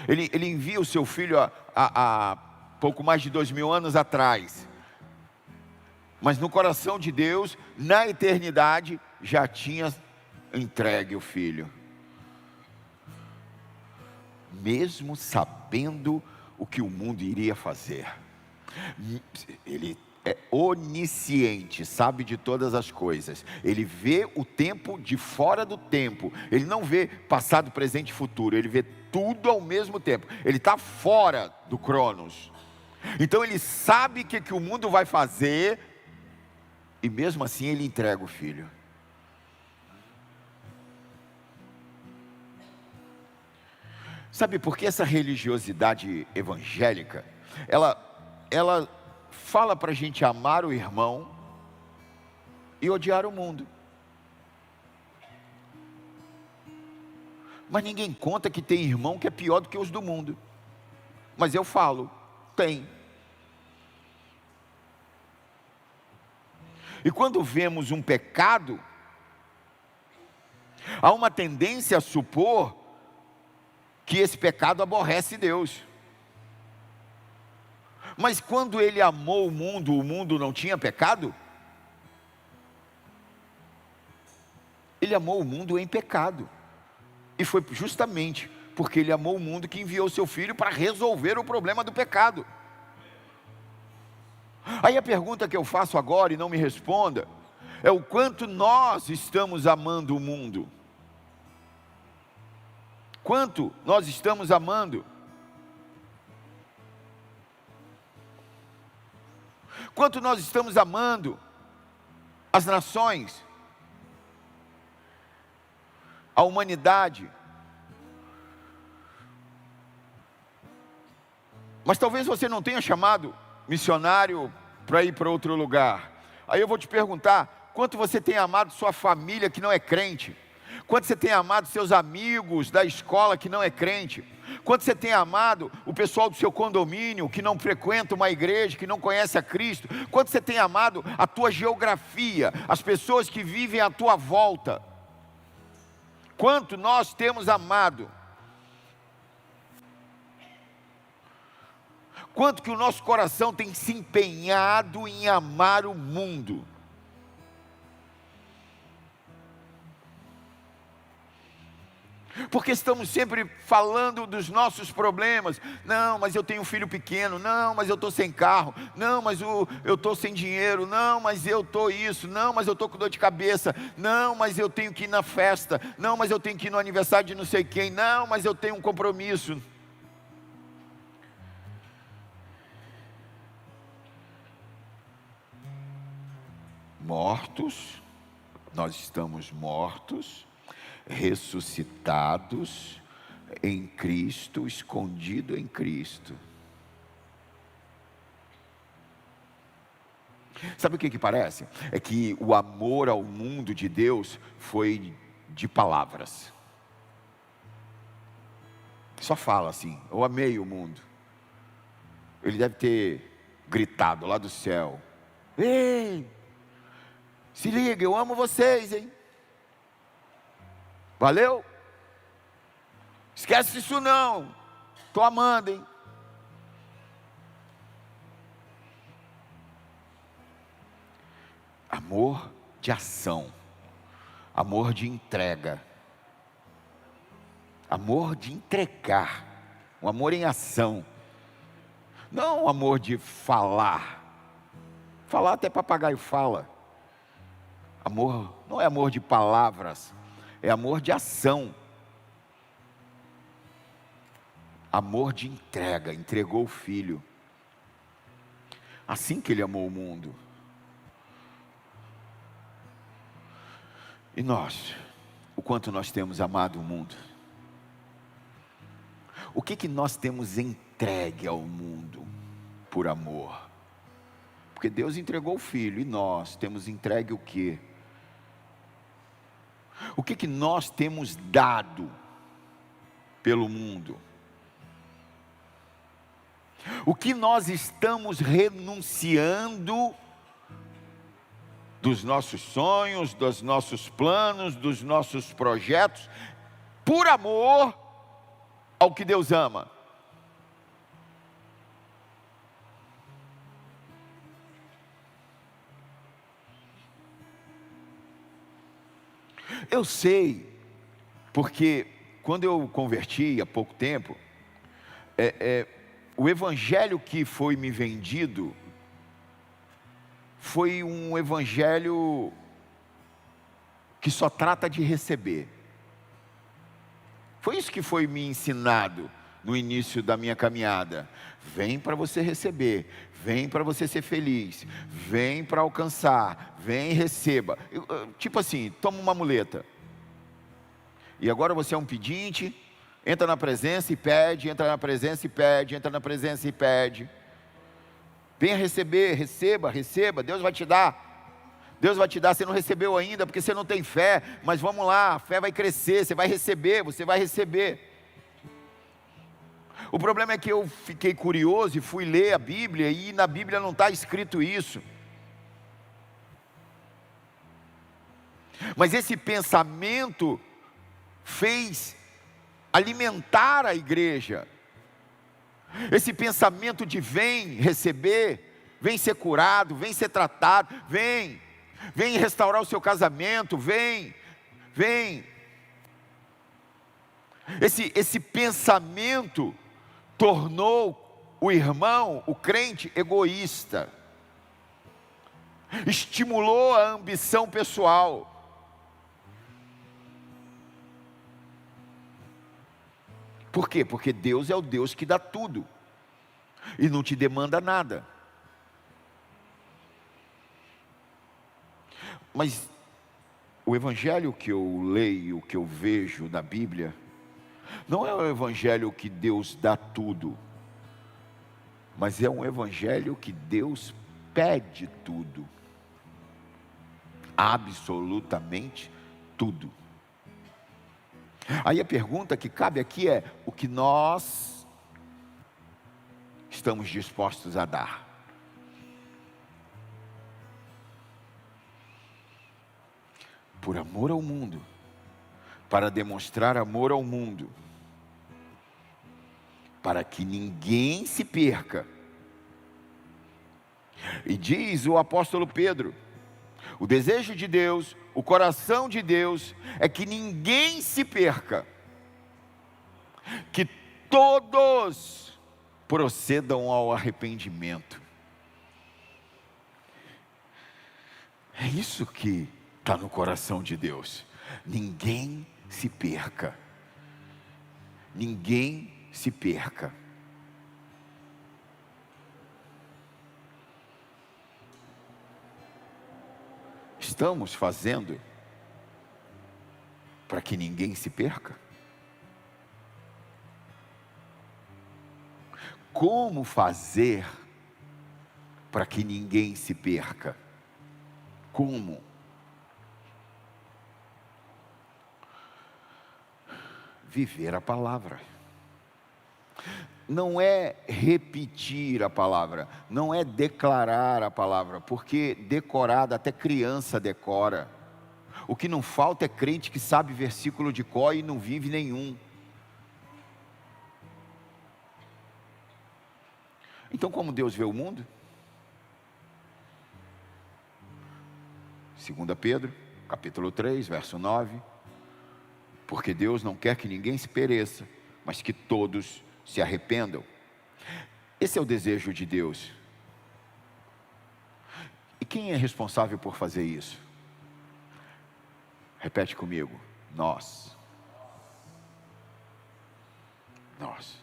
Ele envia o seu filho há pouco mais de 2000 anos atrás. Mas no coração de Deus, na eternidade, já tinha entregue o filho. Mesmo sabendo o que o mundo iria fazer. Ele é onisciente, sabe de todas as coisas. Ele vê o tempo de fora do tempo. Ele não vê passado, presente e futuro. Ele vê tudo ao mesmo tempo. Ele está fora do Cronos. Então ele sabe o que o mundo vai fazer, e mesmo assim ele entrega o filho. Sabe por que essa religiosidade evangélica, ela fala para a gente amar o irmão e odiar o mundo. Mas ninguém conta que tem irmão que é pior do que os do mundo. Mas eu falo, tem. E quando vemos um pecado, há uma tendência a supor que esse pecado aborrece Deus. Mas quando Ele amou o mundo não tinha pecado? Ele amou o mundo em pecado. E foi justamente porque Ele amou o mundo que enviou o seu Filho para resolver o problema do pecado. Aí a pergunta que eu faço agora, e não me responda, é o quanto nós estamos amando o mundo. Quanto nós estamos amando? Quanto nós estamos amando as nações, a humanidade? Mas talvez você não tenha chamado missionário para ir para outro lugar. Aí eu vou te perguntar, quanto você tem amado sua família que não é crente? Quanto você tem amado seus amigos da escola que não é crente? Quanto você tem amado o pessoal do seu condomínio que não frequenta uma igreja, que não conhece a Cristo? Quanto você tem amado a tua geografia, as pessoas que vivem à tua volta? Quanto nós temos amado? Quanto que o nosso coração tem se empenhado em amar o mundo? Porque estamos sempre falando dos nossos problemas. Não, mas eu tenho um filho pequeno. Não, mas eu estou sem carro. Não, mas eu estou sem dinheiro. Não, mas eu estou isso. Não, mas eu estou com dor de cabeça. Não, mas eu tenho que ir na festa. Não, mas eu tenho que ir no aniversário de não sei quem. Não, mas eu tenho um compromisso. mortos, nós estamos mortos, ressuscitados em Cristo, escondido em Cristo. Sabe o que parece? É que o amor ao mundo de Deus foi de palavras. Só fala assim: eu amei o mundo. Ele deve ter gritado lá do céu: ei, se liga, eu amo vocês, hein? Valeu? Esquece isso não, estou amando, hein? Amor de ação, amor de entrega, amor de entregar, um amor em ação, não um amor de falar até papagaio fala. Amor não é amor de palavras, é amor de ação, amor de entrega, entregou o Filho, assim que Ele amou o mundo. E nós, o quanto nós temos amado o mundo? O que nós temos entregue ao mundo por amor? Porque Deus entregou o Filho, e nós temos entregue o quê? O que nós temos dado pelo mundo? O que nós estamos renunciando dos nossos sonhos, dos nossos planos, dos nossos projetos, por amor ao que Deus ama? Eu sei, porque quando eu converti há pouco tempo, o evangelho que foi me vendido foi um evangelho que só trata de receber. Foi isso que foi me ensinado no início da minha caminhada. Vem para você receber, vem para você ser feliz, vem para alcançar, vem e receba. Tipo assim, toma uma muleta. E agora você é um pedinte, entra na presença e pede, entra na presença e pede, entra na presença e pede. Venha receber, receba, Deus vai te dar. Deus vai te dar, você não recebeu ainda, porque você não tem fé, mas vamos lá, a fé vai crescer, você vai receber, O problema é que eu fiquei curioso e fui ler a Bíblia, e na Bíblia não está escrito isso. Mas esse pensamento fez alimentar a igreja. Esse pensamento de vem receber, vem ser curado, vem ser tratado, vem restaurar o seu casamento, vem. Esse pensamento tornou o irmão, o crente, egoísta, estimulou a ambição pessoal. Por quê? Porque Deus é o Deus que dá tudo e não te demanda nada. Mas o evangelho que eu leio, que eu vejo na Bíblia, não é o evangelho que Deus dá tudo, mas é um evangelho que Deus pede tudo, absolutamente tudo. Aí a pergunta que cabe aqui é: o que nós estamos dispostos a dar? Por amor ao mundo, para demonstrar amor ao mundo, para que ninguém se perca. E diz o apóstolo Pedro, o desejo de Deus, o coração de Deus é que ninguém se perca, que todos procedam ao arrependimento. É isso que está no coração de Deus. Ninguém se perca. Ninguém se perca. estamos fazendo para que ninguém se perca? Como fazer para que ninguém se perca? Como? Viver a palavra. Não é repetir a palavra, não é declarar a palavra, porque decorada, até criança decora. O que não falta é crente que sabe versículo de cor e não vive nenhum. Então, como Deus vê o mundo? 2 Pedro, capítulo 3, verso 9. Porque Deus não quer que ninguém se pereça, mas que todos se arrependam. Esse é o desejo de Deus. E quem é responsável por fazer isso? Repete comigo: nós. Nós.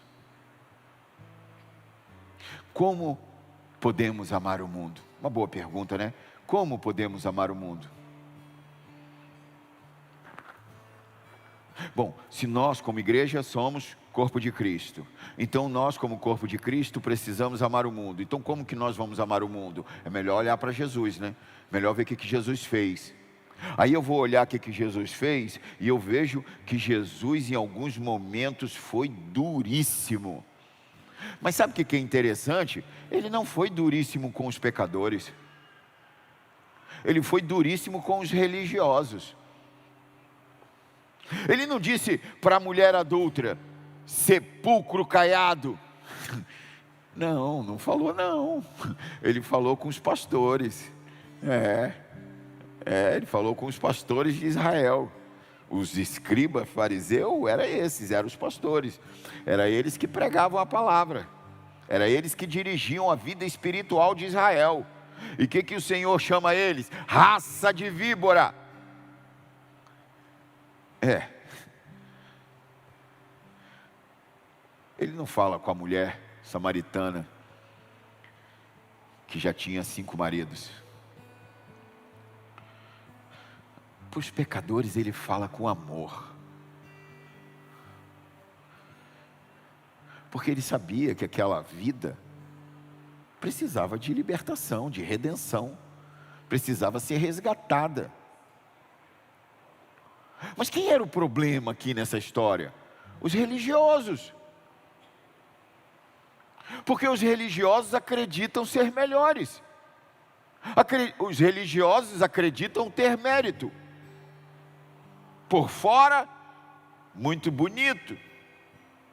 Como podemos amar o mundo? Uma boa pergunta, né? Como podemos amar o mundo? Bom, se nós como igreja somos corpo de Cristo, então nós como corpo de Cristo precisamos amar o mundo. Então como que nós vamos amar o mundo? É melhor olhar para Jesus, né? Melhor ver o que Jesus fez. Aí eu vou olhar o que Jesus fez e eu vejo que Jesus em alguns momentos foi duríssimo. Mas sabe o que é interessante? Ele não foi duríssimo com os pecadores. Ele foi duríssimo com os religiosos. Ele não disse para a mulher adúltera: sepulcro caiado. Não, não falou não. Ele falou com os pastores. Ele falou com os pastores de Israel. Os escribas, fariseus, eram os pastores. Era eles que pregavam a palavra. Era eles que dirigiam a vida espiritual de Israel. E o que o Senhor chama eles? Raça de víbora. Ele não fala com a mulher samaritana que já tinha 5 maridos. Para os pecadores ele fala com amor. Porque ele sabia que aquela vida precisava de libertação, de redenção. Precisava ser resgatada. Mas quem era o problema aqui nessa história? Os religiosos. Porque os religiosos acreditam ser melhores. Os religiosos acreditam ter mérito. Por fora, muito bonito,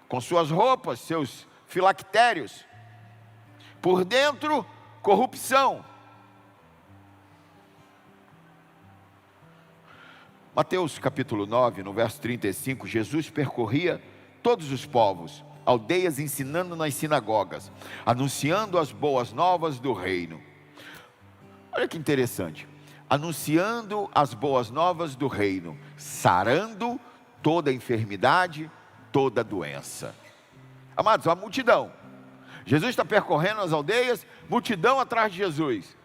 com suas roupas, seus filactérios. Por dentro, corrupção. Mateus capítulo 9, no verso 35, Jesus percorria todos os povos, aldeias, ensinando nas sinagogas, anunciando as boas novas do reino. Olha que interessante. Anunciando as boas novas do reino, sarando toda enfermidade, toda doença. Amados, a multidão. Jesus está percorrendo as aldeias, multidão atrás de Jesus.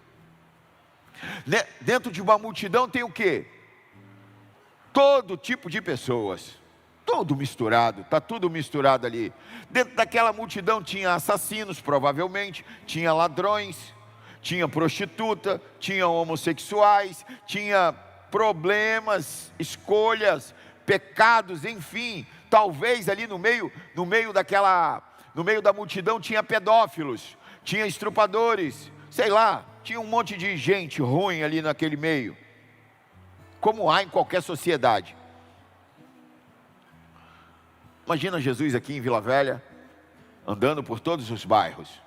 Dentro de uma multidão tem o quê? Todo tipo de pessoas. Tudo misturado, está tudo misturado ali. Dentro daquela multidão tinha assassinos, provavelmente, tinha ladrões, tinha prostituta, tinha homossexuais, tinha problemas, escolhas, pecados, enfim. Talvez ali no meio da multidão tinha pedófilos, tinha estrupadores, sei lá, tinha um monte de gente ruim ali naquele meio, como há em qualquer sociedade. Imagina Jesus aqui em Vila Velha, andando por todos os bairros,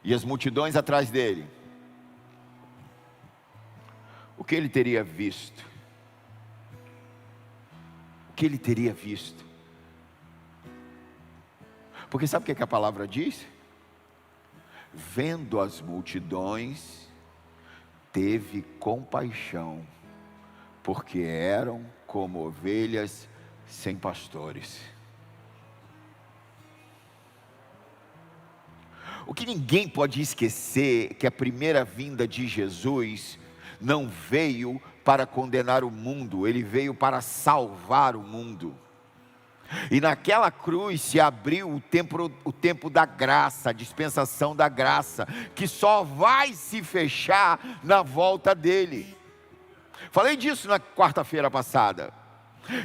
e as multidões atrás dele. O que ele teria visto? O que ele teria visto? Porque sabe o que a palavra diz? Vendo as multidões, teve compaixão, porque eram como ovelhas sem pastores. O que ninguém pode esquecer é que a primeira vinda de Jesus não veio para condenar o mundo, ele veio para salvar o mundo. E naquela cruz se abriu o tempo da graça, a dispensação da graça, que só vai se fechar na volta dele. Falei disso na quarta-feira passada.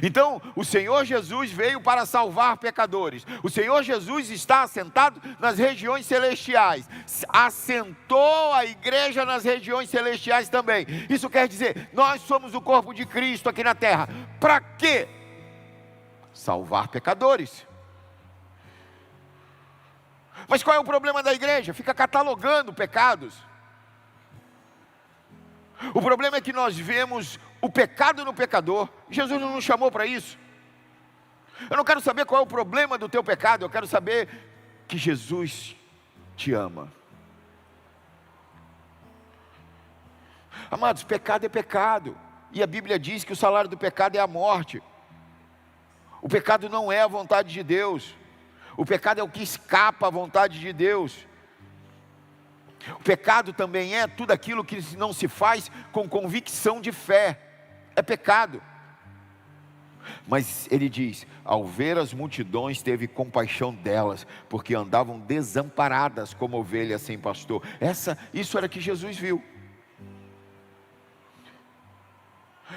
Então, o Senhor Jesus veio para salvar pecadores. O Senhor Jesus está assentado nas regiões celestiais. Assentou a igreja nas regiões celestiais também. Isso quer dizer, nós somos o corpo de Cristo aqui na terra. Para quê? Salvar pecadores. Mas qual é o problema da igreja? Fica catalogando pecados. O problema é que nós vemos o pecado no pecador. Jesus não nos chamou para isso. Eu não quero saber qual é o problema do teu pecado. Eu quero saber que Jesus te ama. Amados, pecado é pecado. E a Bíblia diz que o salário do pecado é a morte. O pecado não é a vontade de Deus. O pecado é o que escapa à vontade de Deus. O pecado também é tudo aquilo que não se faz com convicção de fé. É pecado. Mas ele diz, ao ver as multidões teve compaixão delas, porque andavam desamparadas como ovelhas sem pastor. Isso era que Jesus viu.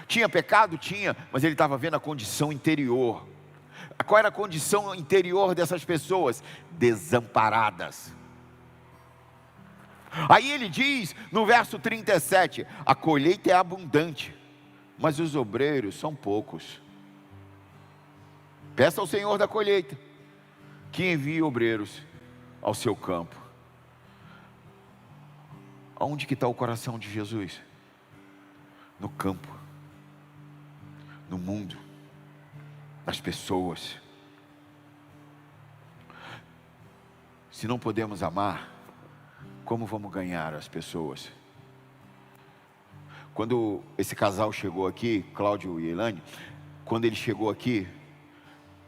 Tinha pecado? Tinha, mas ele estava vendo a condição interior. Qual era a condição interior dessas pessoas? Desamparadas. Aí ele diz no verso 37, a colheita é abundante, mas os obreiros são poucos. Peça ao Senhor da colheita que envie obreiros ao seu campo. Aonde que está o coração de Jesus? No campo, no mundo, nas pessoas. Se não podemos amar, como vamos ganhar as pessoas? Quando esse casal chegou aqui, Cláudio e Elaine, quando ele chegou aqui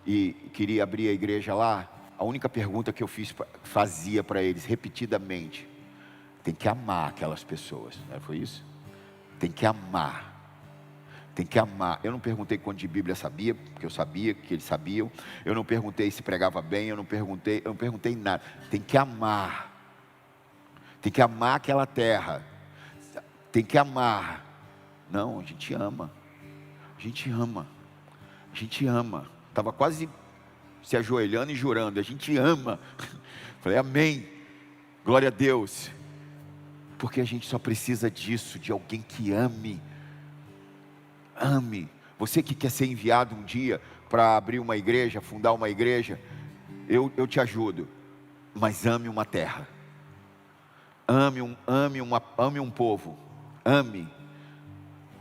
e queria abrir a igreja lá, a única pergunta que eu fazia para eles repetidamente: tem que amar aquelas pessoas, não foi isso? Tem que amar. Tem que amar. Eu não perguntei quanto de Bíblia sabia, porque eu sabia que eles sabiam. Eu não perguntei se pregava bem, eu não perguntei nada. Tem que amar. Tem que amar aquela terra. Tem que amar. Não, a gente ama. A gente ama. A gente ama. Estava quase se ajoelhando e jurando. A gente ama. Falei, amém. Glória a Deus. Porque a gente só precisa disso, de alguém que ame. Ame. Você que quer ser enviado um dia para abrir uma igreja, fundar uma igreja, eu te ajudo. Mas ame uma terra. Ame um povo. Ame.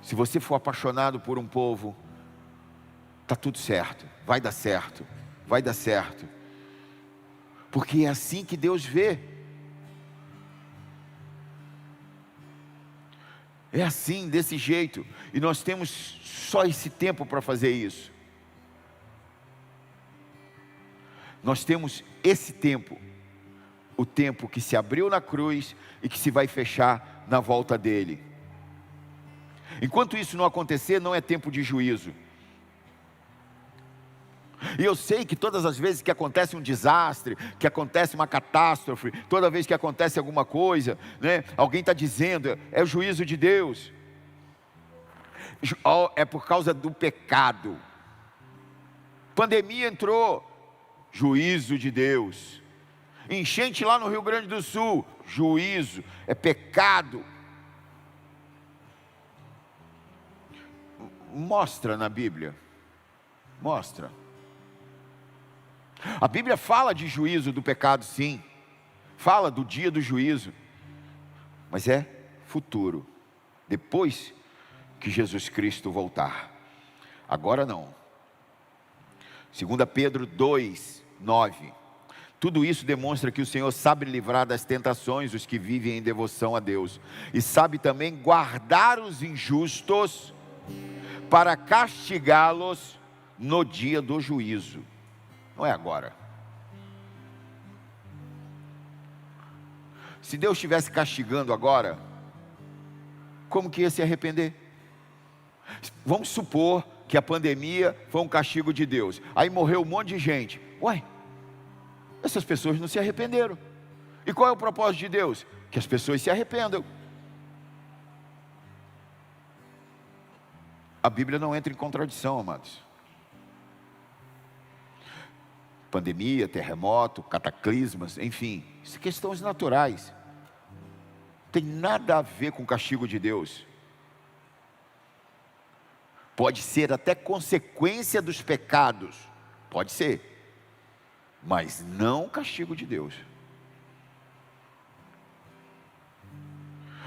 Se você for apaixonado por um povo, está tudo certo. Vai dar certo. Vai dar certo. Porque é assim que Deus vê. É assim, desse jeito. E nós temos só esse tempo para fazer isso. Nós temos esse tempo. O tempo que se abriu na cruz e que se vai fechar na volta dele. Enquanto isso não acontecer, não é tempo de juízo. E eu sei que todas as vezes que acontece um desastre, que acontece uma catástrofe, toda vez que acontece alguma coisa, né, alguém está dizendo, é o juízo de Deus. É por causa do pecado. Pandemia entrou, juízo de Deus. Enchente lá no Rio Grande do Sul, juízo, é pecado. Mostra na Bíblia. Mostra. A Bíblia fala de juízo do pecado, sim. Fala do dia do juízo. Mas é futuro. Depois que Jesus Cristo voltar. Agora não. 2 Pedro 2, 9. Tudo isso demonstra que o Senhor sabe livrar das tentações os que vivem em devoção a Deus. E sabe também guardar os injustos para castigá-los no dia do juízo. Não é agora. se Deus estivesse castigando agora, como que ia se arrepender? Vamos supor que a pandemia foi um castigo de Deus. Aí morreu um monte de gente. Ué, essas pessoas não se arrependeram. E qual é o propósito de Deus? Que as pessoas se arrependam. A Bíblia não entra em contradição, amados. Pandemia, terremoto, cataclismas, enfim, são questões naturais. Não tem nada a ver com o castigo de Deus. Pode ser até consequência dos pecados, pode ser, mas não castigo de Deus.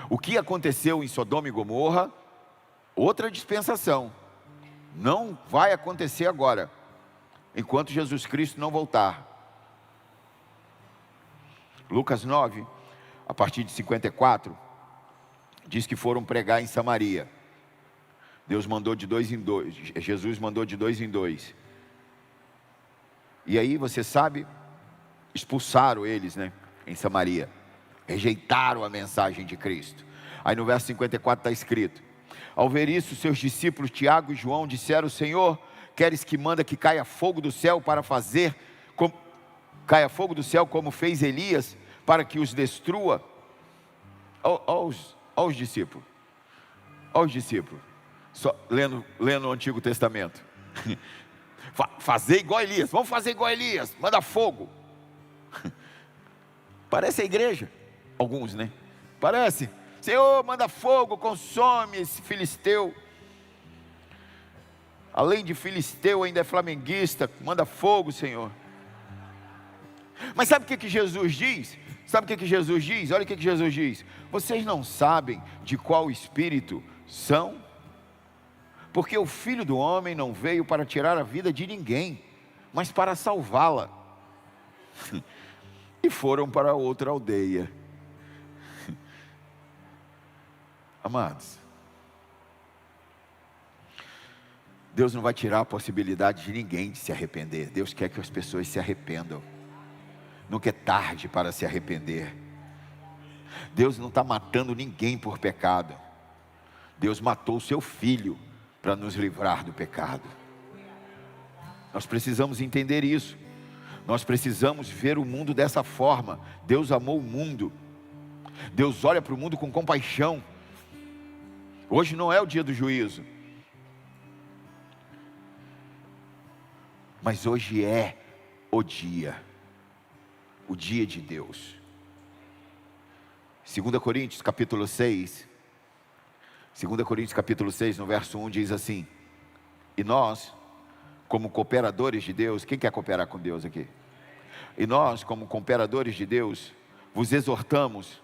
O que aconteceu em Sodoma e Gomorra, outra dispensação, não vai acontecer agora, enquanto Jesus Cristo não voltar. Lucas 9, a partir de 54, diz que foram pregar em Samaria. Deus mandou de 2 em 2, Jesus mandou de 2 em 2. E aí você sabe, expulsaram eles, né, em Samaria. Rejeitaram a mensagem de Cristo. Aí no verso 54 está escrito: ao ver isso, seus discípulos Tiago e João disseram: Senhor, queres que manda que caia fogo do céu para fazer, caia fogo do céu como fez Elias, para que os destrua? Aos discípulos, só lendo o Antigo Testamento. Fazer igual Elias, vamos fazer igual Elias, manda fogo. Parece a igreja, alguns, né? Parece. Senhor, manda fogo, consome esse filisteu. Além de filisteu, ainda é flamenguista. Manda fogo, Senhor. Mas sabe o que Jesus diz? Olha o que Jesus diz: vocês não sabem de qual espírito são? Porque o Filho do Homem não veio para tirar a vida de ninguém, mas para salvá-la. E foram para outra aldeia. Amados, Deus não vai tirar a possibilidade de ninguém de se arrepender. Deus quer que as pessoas se arrependam. Nunca é tarde para se arrepender. Deus não está matando ninguém por pecado. Deus matou o seu Filho para nos livrar do pecado. Nós precisamos entender isso. Nós precisamos ver o mundo dessa forma. Deus amou o mundo. Deus olha para o mundo com compaixão. Hoje não é o dia do juízo, mas hoje é o dia de Deus. 2 Coríntios capítulo 6, no verso 1 diz assim: e nós, como cooperadores de Deus, quem quer cooperar com Deus aqui? E nós, como cooperadores de Deus, vos exortamos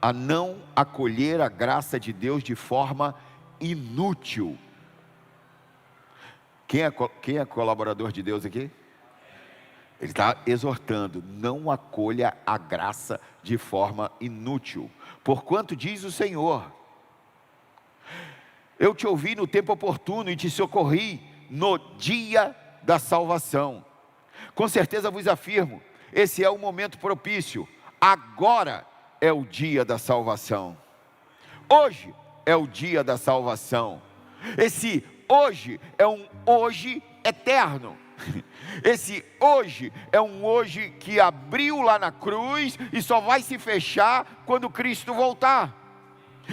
a não acolher a graça de Deus de forma inútil. Quem é colaborador de Deus aqui? Ele está exortando: não acolha a graça de forma inútil. Porquanto diz o Senhor: eu te ouvi no tempo oportuno e te socorri no dia da salvação. Com certeza vos afirmo, esse é o momento propício. Agora é o dia da salvação. Hoje é o dia da salvação. Esse hoje é um hoje eterno. Esse hoje é um hoje que abriu lá na cruz e só vai se fechar quando Cristo voltar.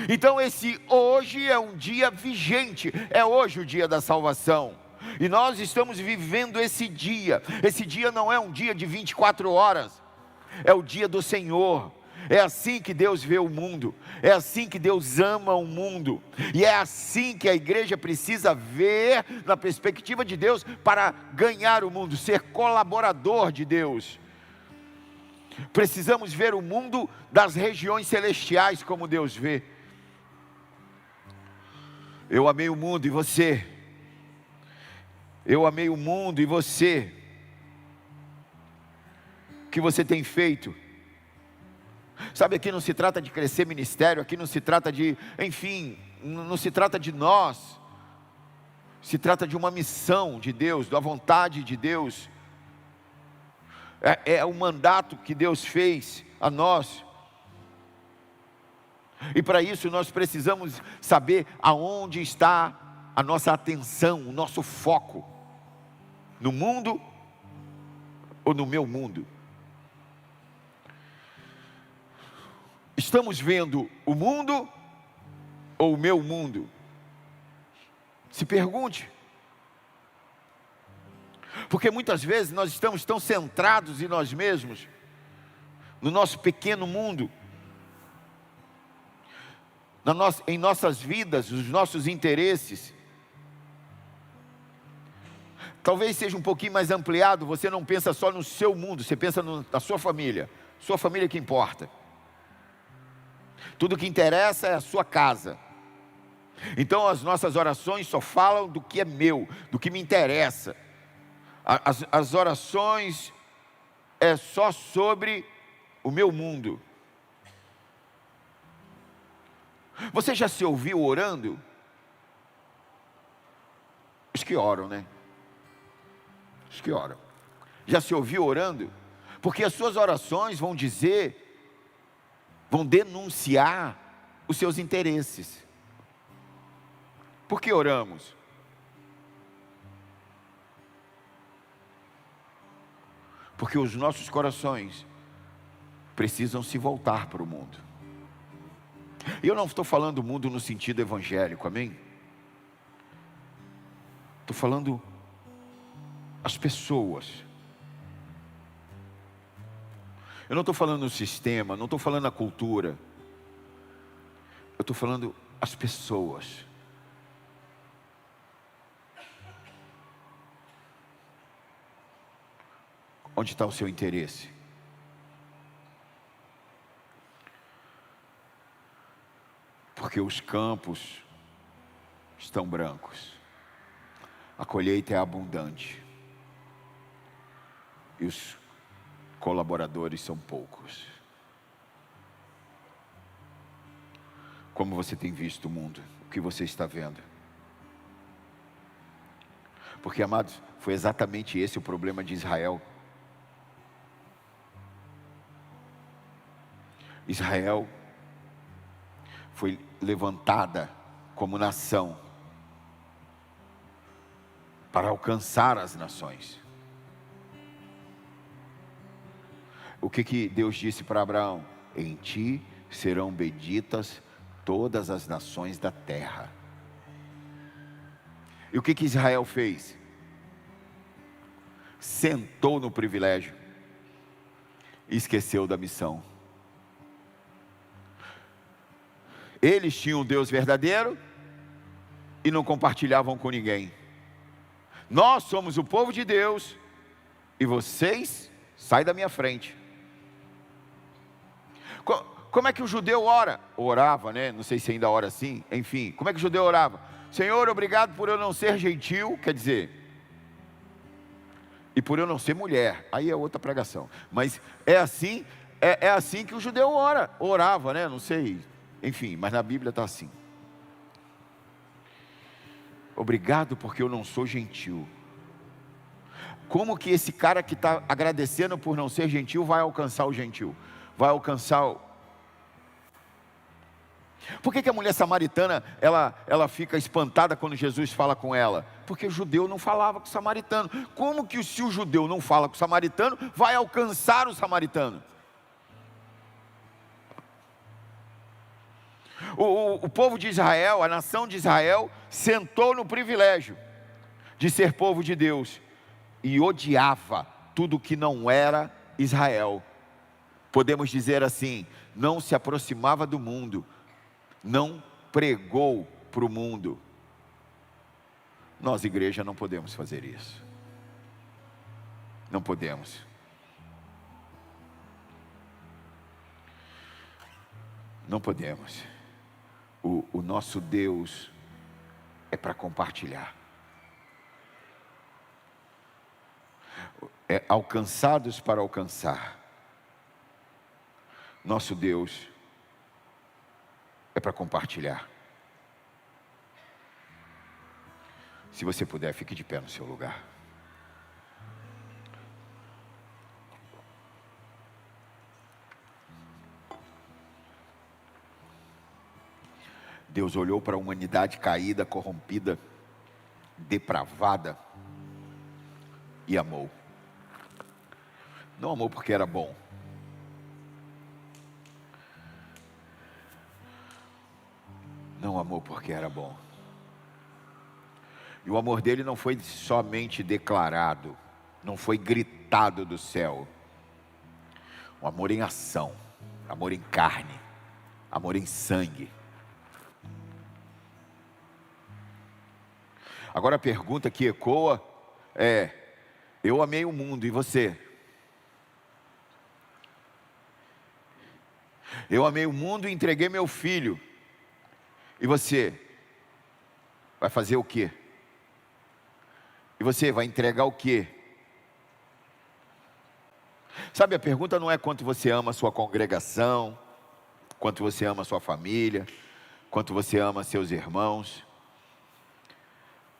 Então esse hoje é um dia vigente. É hoje o dia da salvação. E nós estamos vivendo esse dia. Esse dia não é um dia de 24 horas. É o dia do Senhor. É assim que Deus vê o mundo, é assim que Deus ama o mundo, e é assim que a igreja precisa ver na perspectiva de Deus para ganhar o mundo, ser colaborador de Deus. Precisamos ver o mundo das regiões celestiais como Deus vê. Eu amei o mundo e você. Eu amei o mundo e você. O que você tem feito? Sabe, aqui não se trata de crescer ministério, aqui não se trata de, enfim, não se trata de nós. Se trata de uma missão de Deus, da vontade de Deus. É o mandato que Deus fez a nós. E para isso nós precisamos saber aonde está a nossa atenção, o nosso foco. No mundo ou no meu mundo? Estamos vendo o mundo ou o meu mundo? Se pergunte. Porque muitas vezes nós estamos tão centrados em nós mesmos, no nosso pequeno mundo, em nossas vidas, os nossos interesses. Talvez seja um pouquinho mais ampliado, você não pensa só no seu mundo, você pensa na sua família que importa. Tudo que interessa é a sua casa. Então as nossas orações só falam do que é meu, do que me interessa. As orações é só sobre o meu mundo. Você já se ouviu orando? Os que oram, né? Os que oram. Já se ouviu orando? Porque as suas orações vão denunciar os seus interesses. Por que oramos? Porque os nossos corações precisam se voltar para o mundo. E eu não estou falando mundo no sentido evangélico, amém? Estou falando as pessoas. Eu não estou falando o sistema, não estou falando a cultura. Eu estou falando as pessoas. Onde está o seu interesse? Porque os campos estão brancos, a colheita é abundante e os colaboradores são poucos. Como você tem visto o mundo? O que você está vendo? Porque, amados, foi exatamente esse o problema de Israel. Israel foi levantada como nação para alcançar as nações. O que Deus disse para Abraão? Em ti serão benditas todas as nações da terra. E o que Israel fez? Sentou no privilégio e esqueceu da missão. Eles tinham um Deus verdadeiro e não compartilhavam com ninguém. Nós somos o povo de Deus e vocês saem da minha frente. Como é que o judeu ora? Orava, né? Não sei se ainda ora assim. Enfim, como é que o judeu orava? Senhor, obrigado por eu não ser gentil, quer dizer, e por eu não ser mulher. Aí é outra pregação. Mas é assim que o judeu orava, né? Não sei. Enfim, mas na Bíblia está assim. Obrigado porque eu não sou gentil. Como que esse cara que está agradecendo por não ser gentil vai alcançar o gentil? Vai alcançar o... Por que a mulher samaritana ela fica espantada quando Jesus fala com ela? Porque o judeu não falava com o samaritano. Como que se o judeu não fala com o samaritano, vai alcançar o samaritano? O povo de Israel, a nação de Israel, sentou no privilégio de ser povo de Deus e odiava tudo que não era Israel. Podemos dizer assim, não se aproximava do mundo, não pregou para o mundo. Nós, igreja, não podemos fazer isso. Não podemos. Não podemos. O nosso Deus é para compartilhar. É alcançados para alcançar. Nosso Deus é para compartilhar. Se você puder, fique de pé no seu lugar. Deus olhou para a humanidade caída, corrompida, depravada e amou. Não amou porque era bom. Não amou porque era bom. E o amor dele não foi somente declarado, não foi gritado do céu. O amor em ação, amor em carne, amor em sangue. Agora a pergunta que ecoa é: eu amei o mundo, e você? Eu amei o mundo e entreguei meu filho, e você? Vai fazer o quê? E você vai entregar o quê? Sabe, a pergunta não é quanto você ama a sua congregação, quanto você ama a sua família, quanto você ama seus irmãos.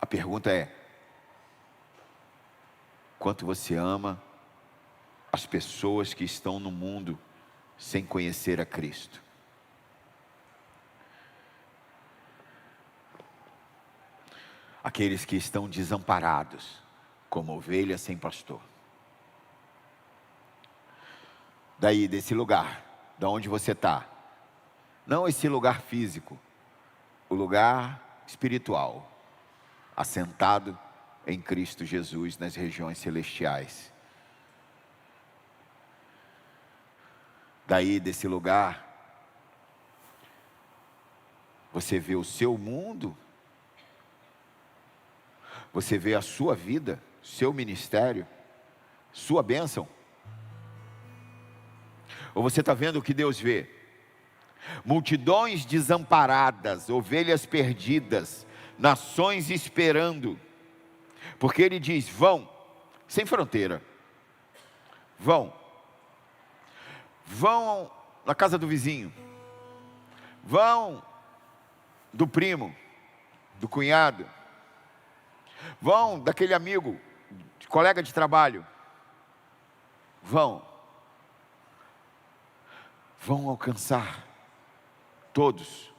A pergunta é: quanto você ama as pessoas que estão no mundo sem conhecer a Cristo? Aqueles que estão desamparados, como ovelhas sem pastor. Daí, desse lugar, da onde você está, não esse lugar físico, o lugar espiritual, assentado em Cristo Jesus nas regiões celestiais. Daí, desse lugar, você vê o seu mundo, você vê a sua vida, seu ministério, sua bênção. Ou você está vendo o que Deus vê? Multidões desamparadas, ovelhas perdidas, nações esperando. Porque Ele diz: vão, sem fronteira. Vão na casa do vizinho. Vão do primo, do cunhado. Vão daquele amigo, colega de trabalho. Vão alcançar todos.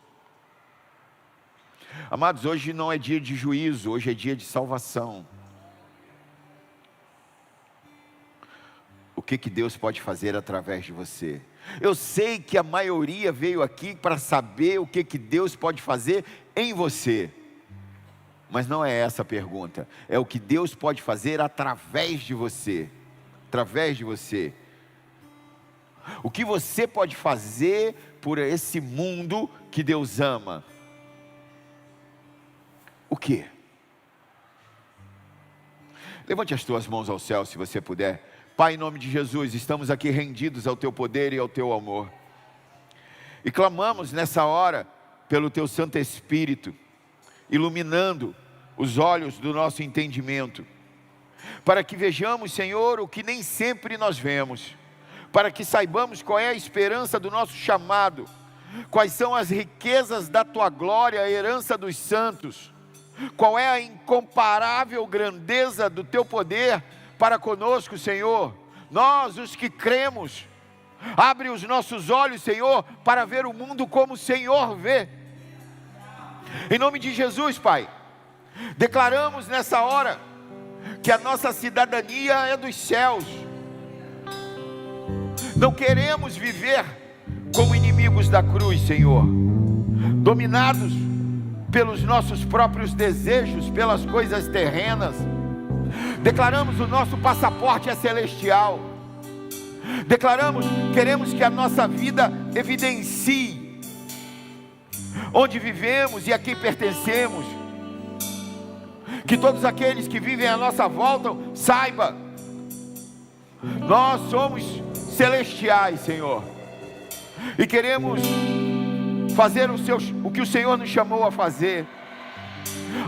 Amados, hoje não é dia de juízo, hoje é dia de salvação. O que Deus pode fazer através de você? Eu sei que a maioria veio aqui para saber o que Deus pode fazer em você. Mas não é essa a pergunta. É o que Deus pode fazer através de você. Através de você. O que você pode fazer por esse mundo que Deus ama? O quê? Levante as tuas mãos ao céu, se você puder. Pai, em nome de Jesus, estamos aqui rendidos ao Teu poder e ao Teu amor. E clamamos nessa hora pelo Teu Santo Espírito, iluminando os olhos do nosso entendimento, para que vejamos, Senhor, o que nem sempre nós vemos, para que saibamos qual é a esperança do nosso chamado, quais são as riquezas da Tua glória, a herança dos santos, qual é a incomparável grandeza do Teu poder para conosco, Senhor. Nós, os que cremos, abre os nossos olhos, Senhor, para ver o mundo como o Senhor vê. Em nome de Jesus, Pai, declaramos nessa hora que a nossa cidadania é dos céus. Não queremos viver como inimigos da cruz, Senhor, dominados pelos nossos próprios desejos, pelas coisas terrenas. Declaramos: o nosso passaporte é celestial. Declaramos: queremos que a nossa vida evidencie onde vivemos e a quem pertencemos. Que todos aqueles que vivem à nossa volta saibam: nós somos celestiais, Senhor, e queremos fazer o que o Senhor nos chamou a fazer.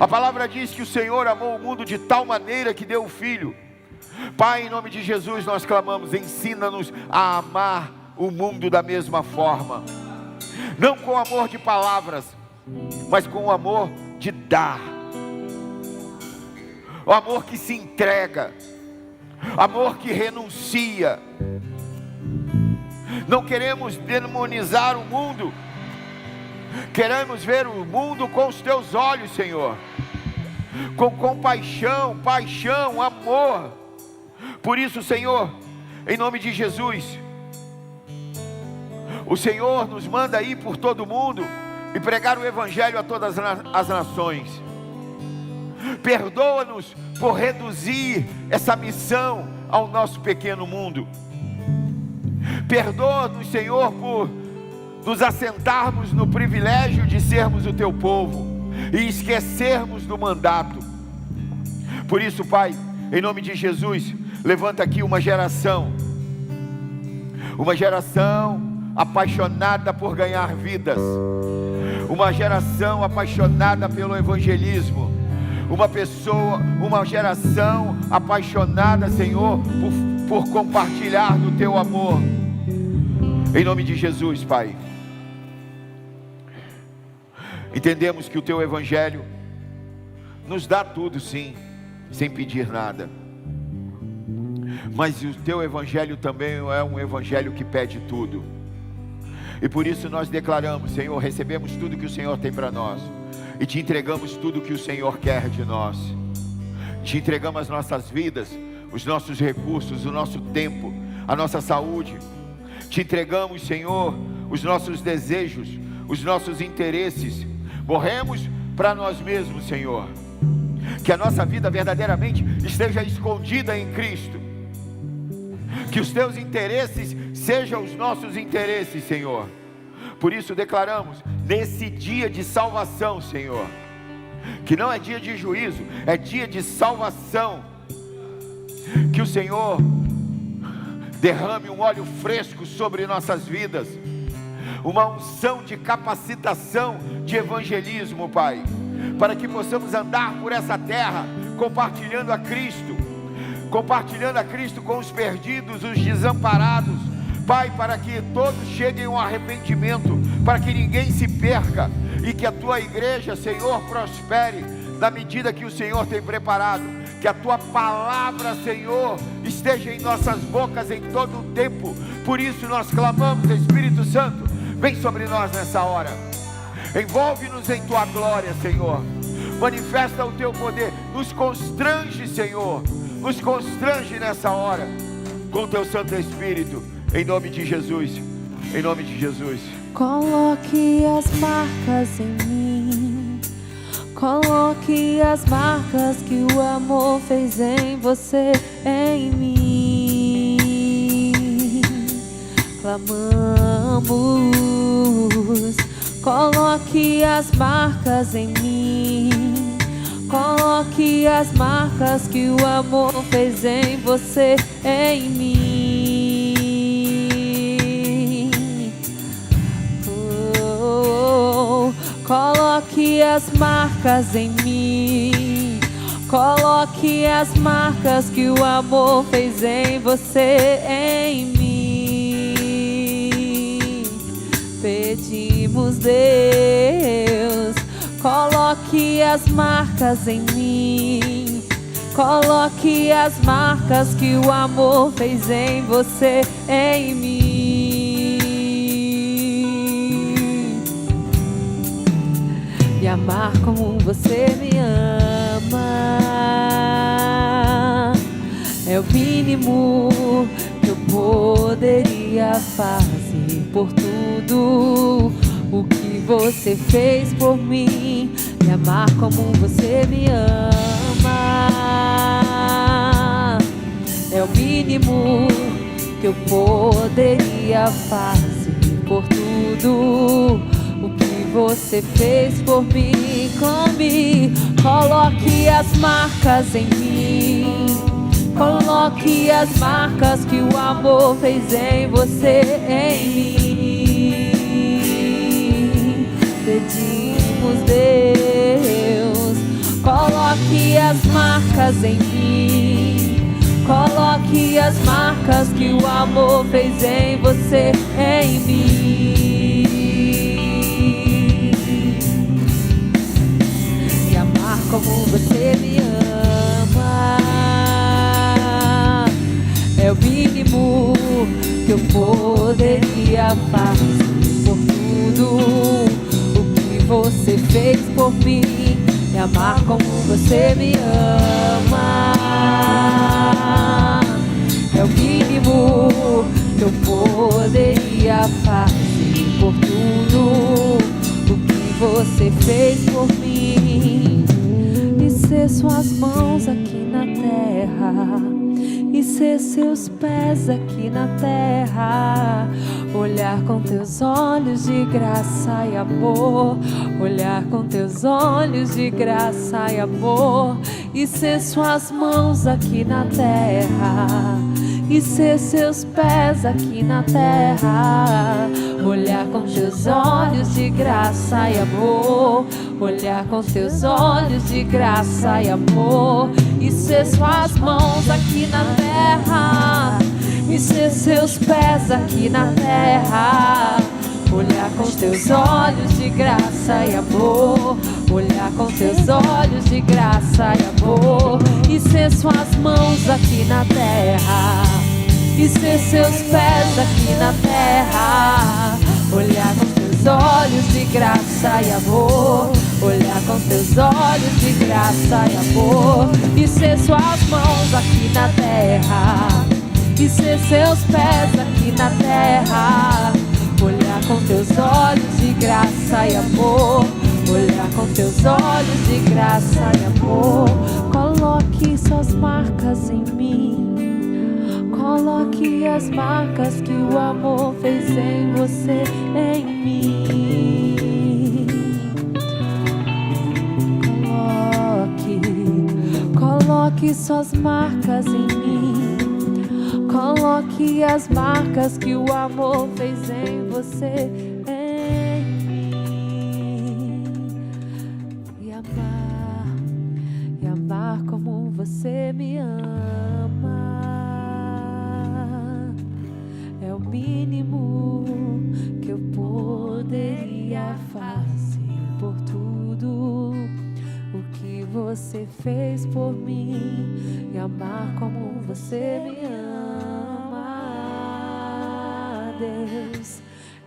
A palavra diz que o Senhor amou o mundo de tal maneira que deu o Filho. Pai, em nome de Jesus nós clamamos: ensina-nos a amar o mundo da mesma forma, não com amor de palavras, mas com o amor de dar, o amor que se entrega, amor que renuncia. Não queremos demonizar o mundo, Queremos ver o mundo com os teus olhos, Senhor, com compaixão, paixão, amor. Por isso, Senhor, em nome de Jesus, o Senhor nos manda ir por todo mundo e pregar o Evangelho a todas as nações. Perdoa-nos por reduzir essa missão ao nosso pequeno mundo. Perdoa-nos, Senhor, por nos assentarmos no privilégio de sermos o teu povo e esquecermos do mandato. Por isso, Pai, em nome de Jesus, levanta aqui uma geração apaixonada por ganhar vidas, uma geração apaixonada pelo evangelismo, uma geração apaixonada, Senhor, por compartilhar do teu amor. Em nome de Jesus, Pai, entendemos que o teu evangelho nos dá tudo, sim, sem pedir nada. Mas o teu evangelho também é um evangelho que pede tudo. E por isso nós declaramos, Senhor, recebemos tudo que o Senhor tem para nós e te entregamos tudo que o Senhor quer de nós. Te entregamos as nossas vidas, os nossos recursos, o nosso tempo, a nossa saúde. Te entregamos, Senhor, os nossos desejos, os nossos interesses. Morremos para nós mesmos, Senhor. Que a nossa vida verdadeiramente esteja escondida em Cristo. Que os teus interesses sejam os nossos interesses, Senhor. Por isso declaramos, nesse dia de salvação, Senhor, que não é dia de juízo, é dia de salvação, que o Senhor derrame um óleo fresco sobre nossas vidas, uma unção de capacitação de evangelismo, Pai, para que possamos andar por essa terra, compartilhando a Cristo com os perdidos, os desamparados, Pai, para que todos cheguem ao arrependimento, para que ninguém se perca, e que a tua igreja, Senhor, prospere, na medida que o Senhor tem preparado, que a tua palavra, Senhor, esteja em nossas bocas em todo o tempo. Por isso nós clamamos, Espírito Santo, vem sobre nós nessa hora, envolve-nos em tua glória, Senhor, manifesta o teu poder, nos constrange, Senhor, nos constrange nessa hora, com o teu Santo Espírito, em nome de Jesus, em nome de Jesus. Coloque as marcas em mim, coloque as marcas que o amor fez em você, em mim. Clamamos, coloque as marcas em mim, coloque as marcas que o amor fez em você, em mim. Coloque as marcas em mim, coloque as marcas que o amor fez em você, em mim. Pedimos, Deus, coloque as marcas em mim, coloque as marcas que o amor fez em você, em mim. Me amar como você me ama é o mínimo que eu poderia fazer por tudo o que você fez por mim. Me amar como você me ama é o mínimo que eu poderia fazer por tudo o que você fez por mim. Coloque as marcas em mim, coloque as marcas que o amor fez em você, em mim. Pedimos, Deus, coloque as marcas em mim, coloque as marcas que o amor fez em você, em mim. Como você me ama é o mínimo que eu poderia fazer por tudo o você fez por mim, me amar como você me ama. É o mínimo que eu poderia fazer por tudo o que você fez por mim. E ser suas mãos aqui na terra, e ser seus pés aqui na terra. Olhar com teus olhos de graça e amor, olhar com teus olhos de graça e amor. E ser suas mãos aqui na terra, e ser seus pés aqui na terra. Olhar com teus olhos de graça e amor, olhar com teus olhos de graça e amor. E ser suas mãos aqui na terra, e ser seus pés aqui na terra. Olhar com teus olhos de graça e amor, olhar com teus olhos de graça e amor. E ser suas mãos aqui na terra, e ser seus pés aqui na terra. Olhar com teus olhos de graça e amor, olhar com teus olhos de graça e amor. E ser suas mãos aqui na terra, e ser seus pés aqui na terra. Olhar com teus olhos de graça e amor, olhar com teus olhos de graça e amor. Coloque suas marcas em mim, coloque as marcas que o amor fez em você, em mim. Coloque suas marcas em mim, coloque as marcas que o amor fez em você, em mim. E amar como você me ama. É o mínimo que eu poderia fazer por tudo o que você fez por mim. E amar como você me ama, Deus,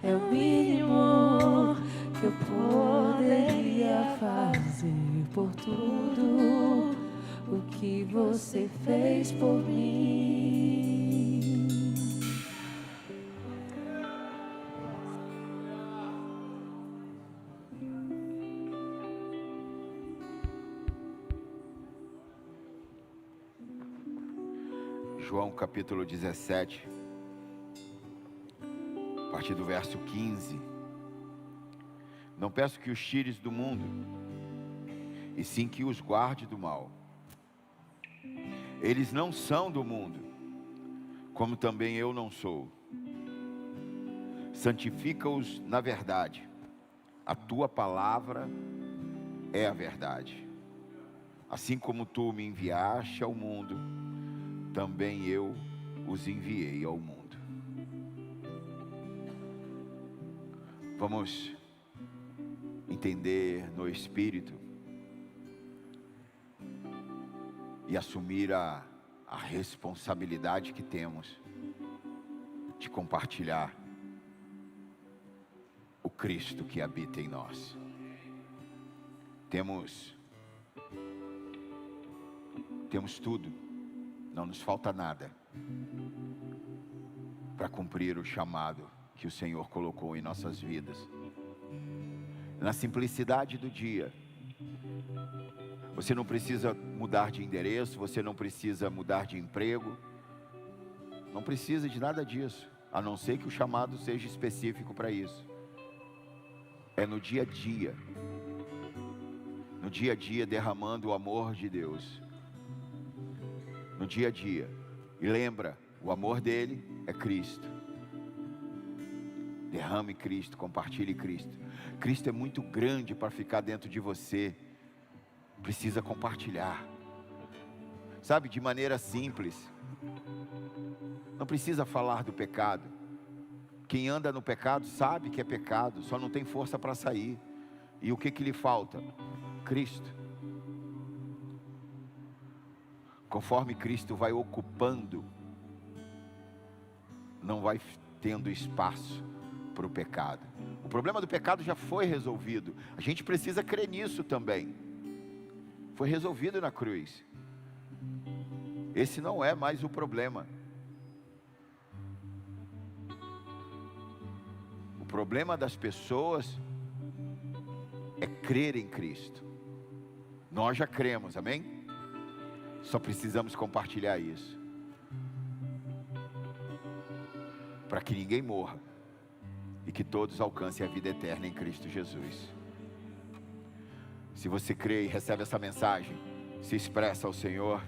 é o mínimo que eu poderia fazer por tudo o que você fez por mim. João capítulo 17, a partir do verso 15. Não peço que os tires do mundo, e sim que os guarde do mal. Eles não são do mundo, como também eu não sou. Santifica-os na verdade. A tua palavra é a verdade. Assim como tu me enviaste ao mundo, também eu os enviei ao mundo. Vamos entender no Espírito e assumir a responsabilidade que temos de compartilhar o Cristo que habita em nós. Temos tudo, não nos falta nada para cumprir o chamado que o Senhor colocou em nossas vidas. Na simplicidade do dia, você não precisa mudar de endereço, você não precisa mudar de emprego, não precisa de nada disso, a não ser que o chamado seja específico para isso. É no dia a dia derramando o amor de Deus, no dia a dia. E lembra, o amor dele é Cristo. Derrame Cristo, compartilhe Cristo. Cristo é muito grande para ficar dentro de você, precisa compartilhar, sabe, de maneira simples. Não precisa falar do pecado. Quem anda no pecado sabe que é pecado, só não tem força para sair. E o que lhe falta? Cristo. Conforme Cristo vai ocupando, não vai tendo espaço para o pecado. O problema do pecado já foi resolvido. A gente precisa crer nisso também. Foi resolvido na cruz. Esse não é mais o problema. O problema das pessoas é crer em Cristo. Nós já cremos, amém? Só precisamos compartilhar isso, para que ninguém morra e que todos alcancem a vida eterna em Cristo Jesus. Se você crê e recebe essa mensagem, se expressa ao Senhor.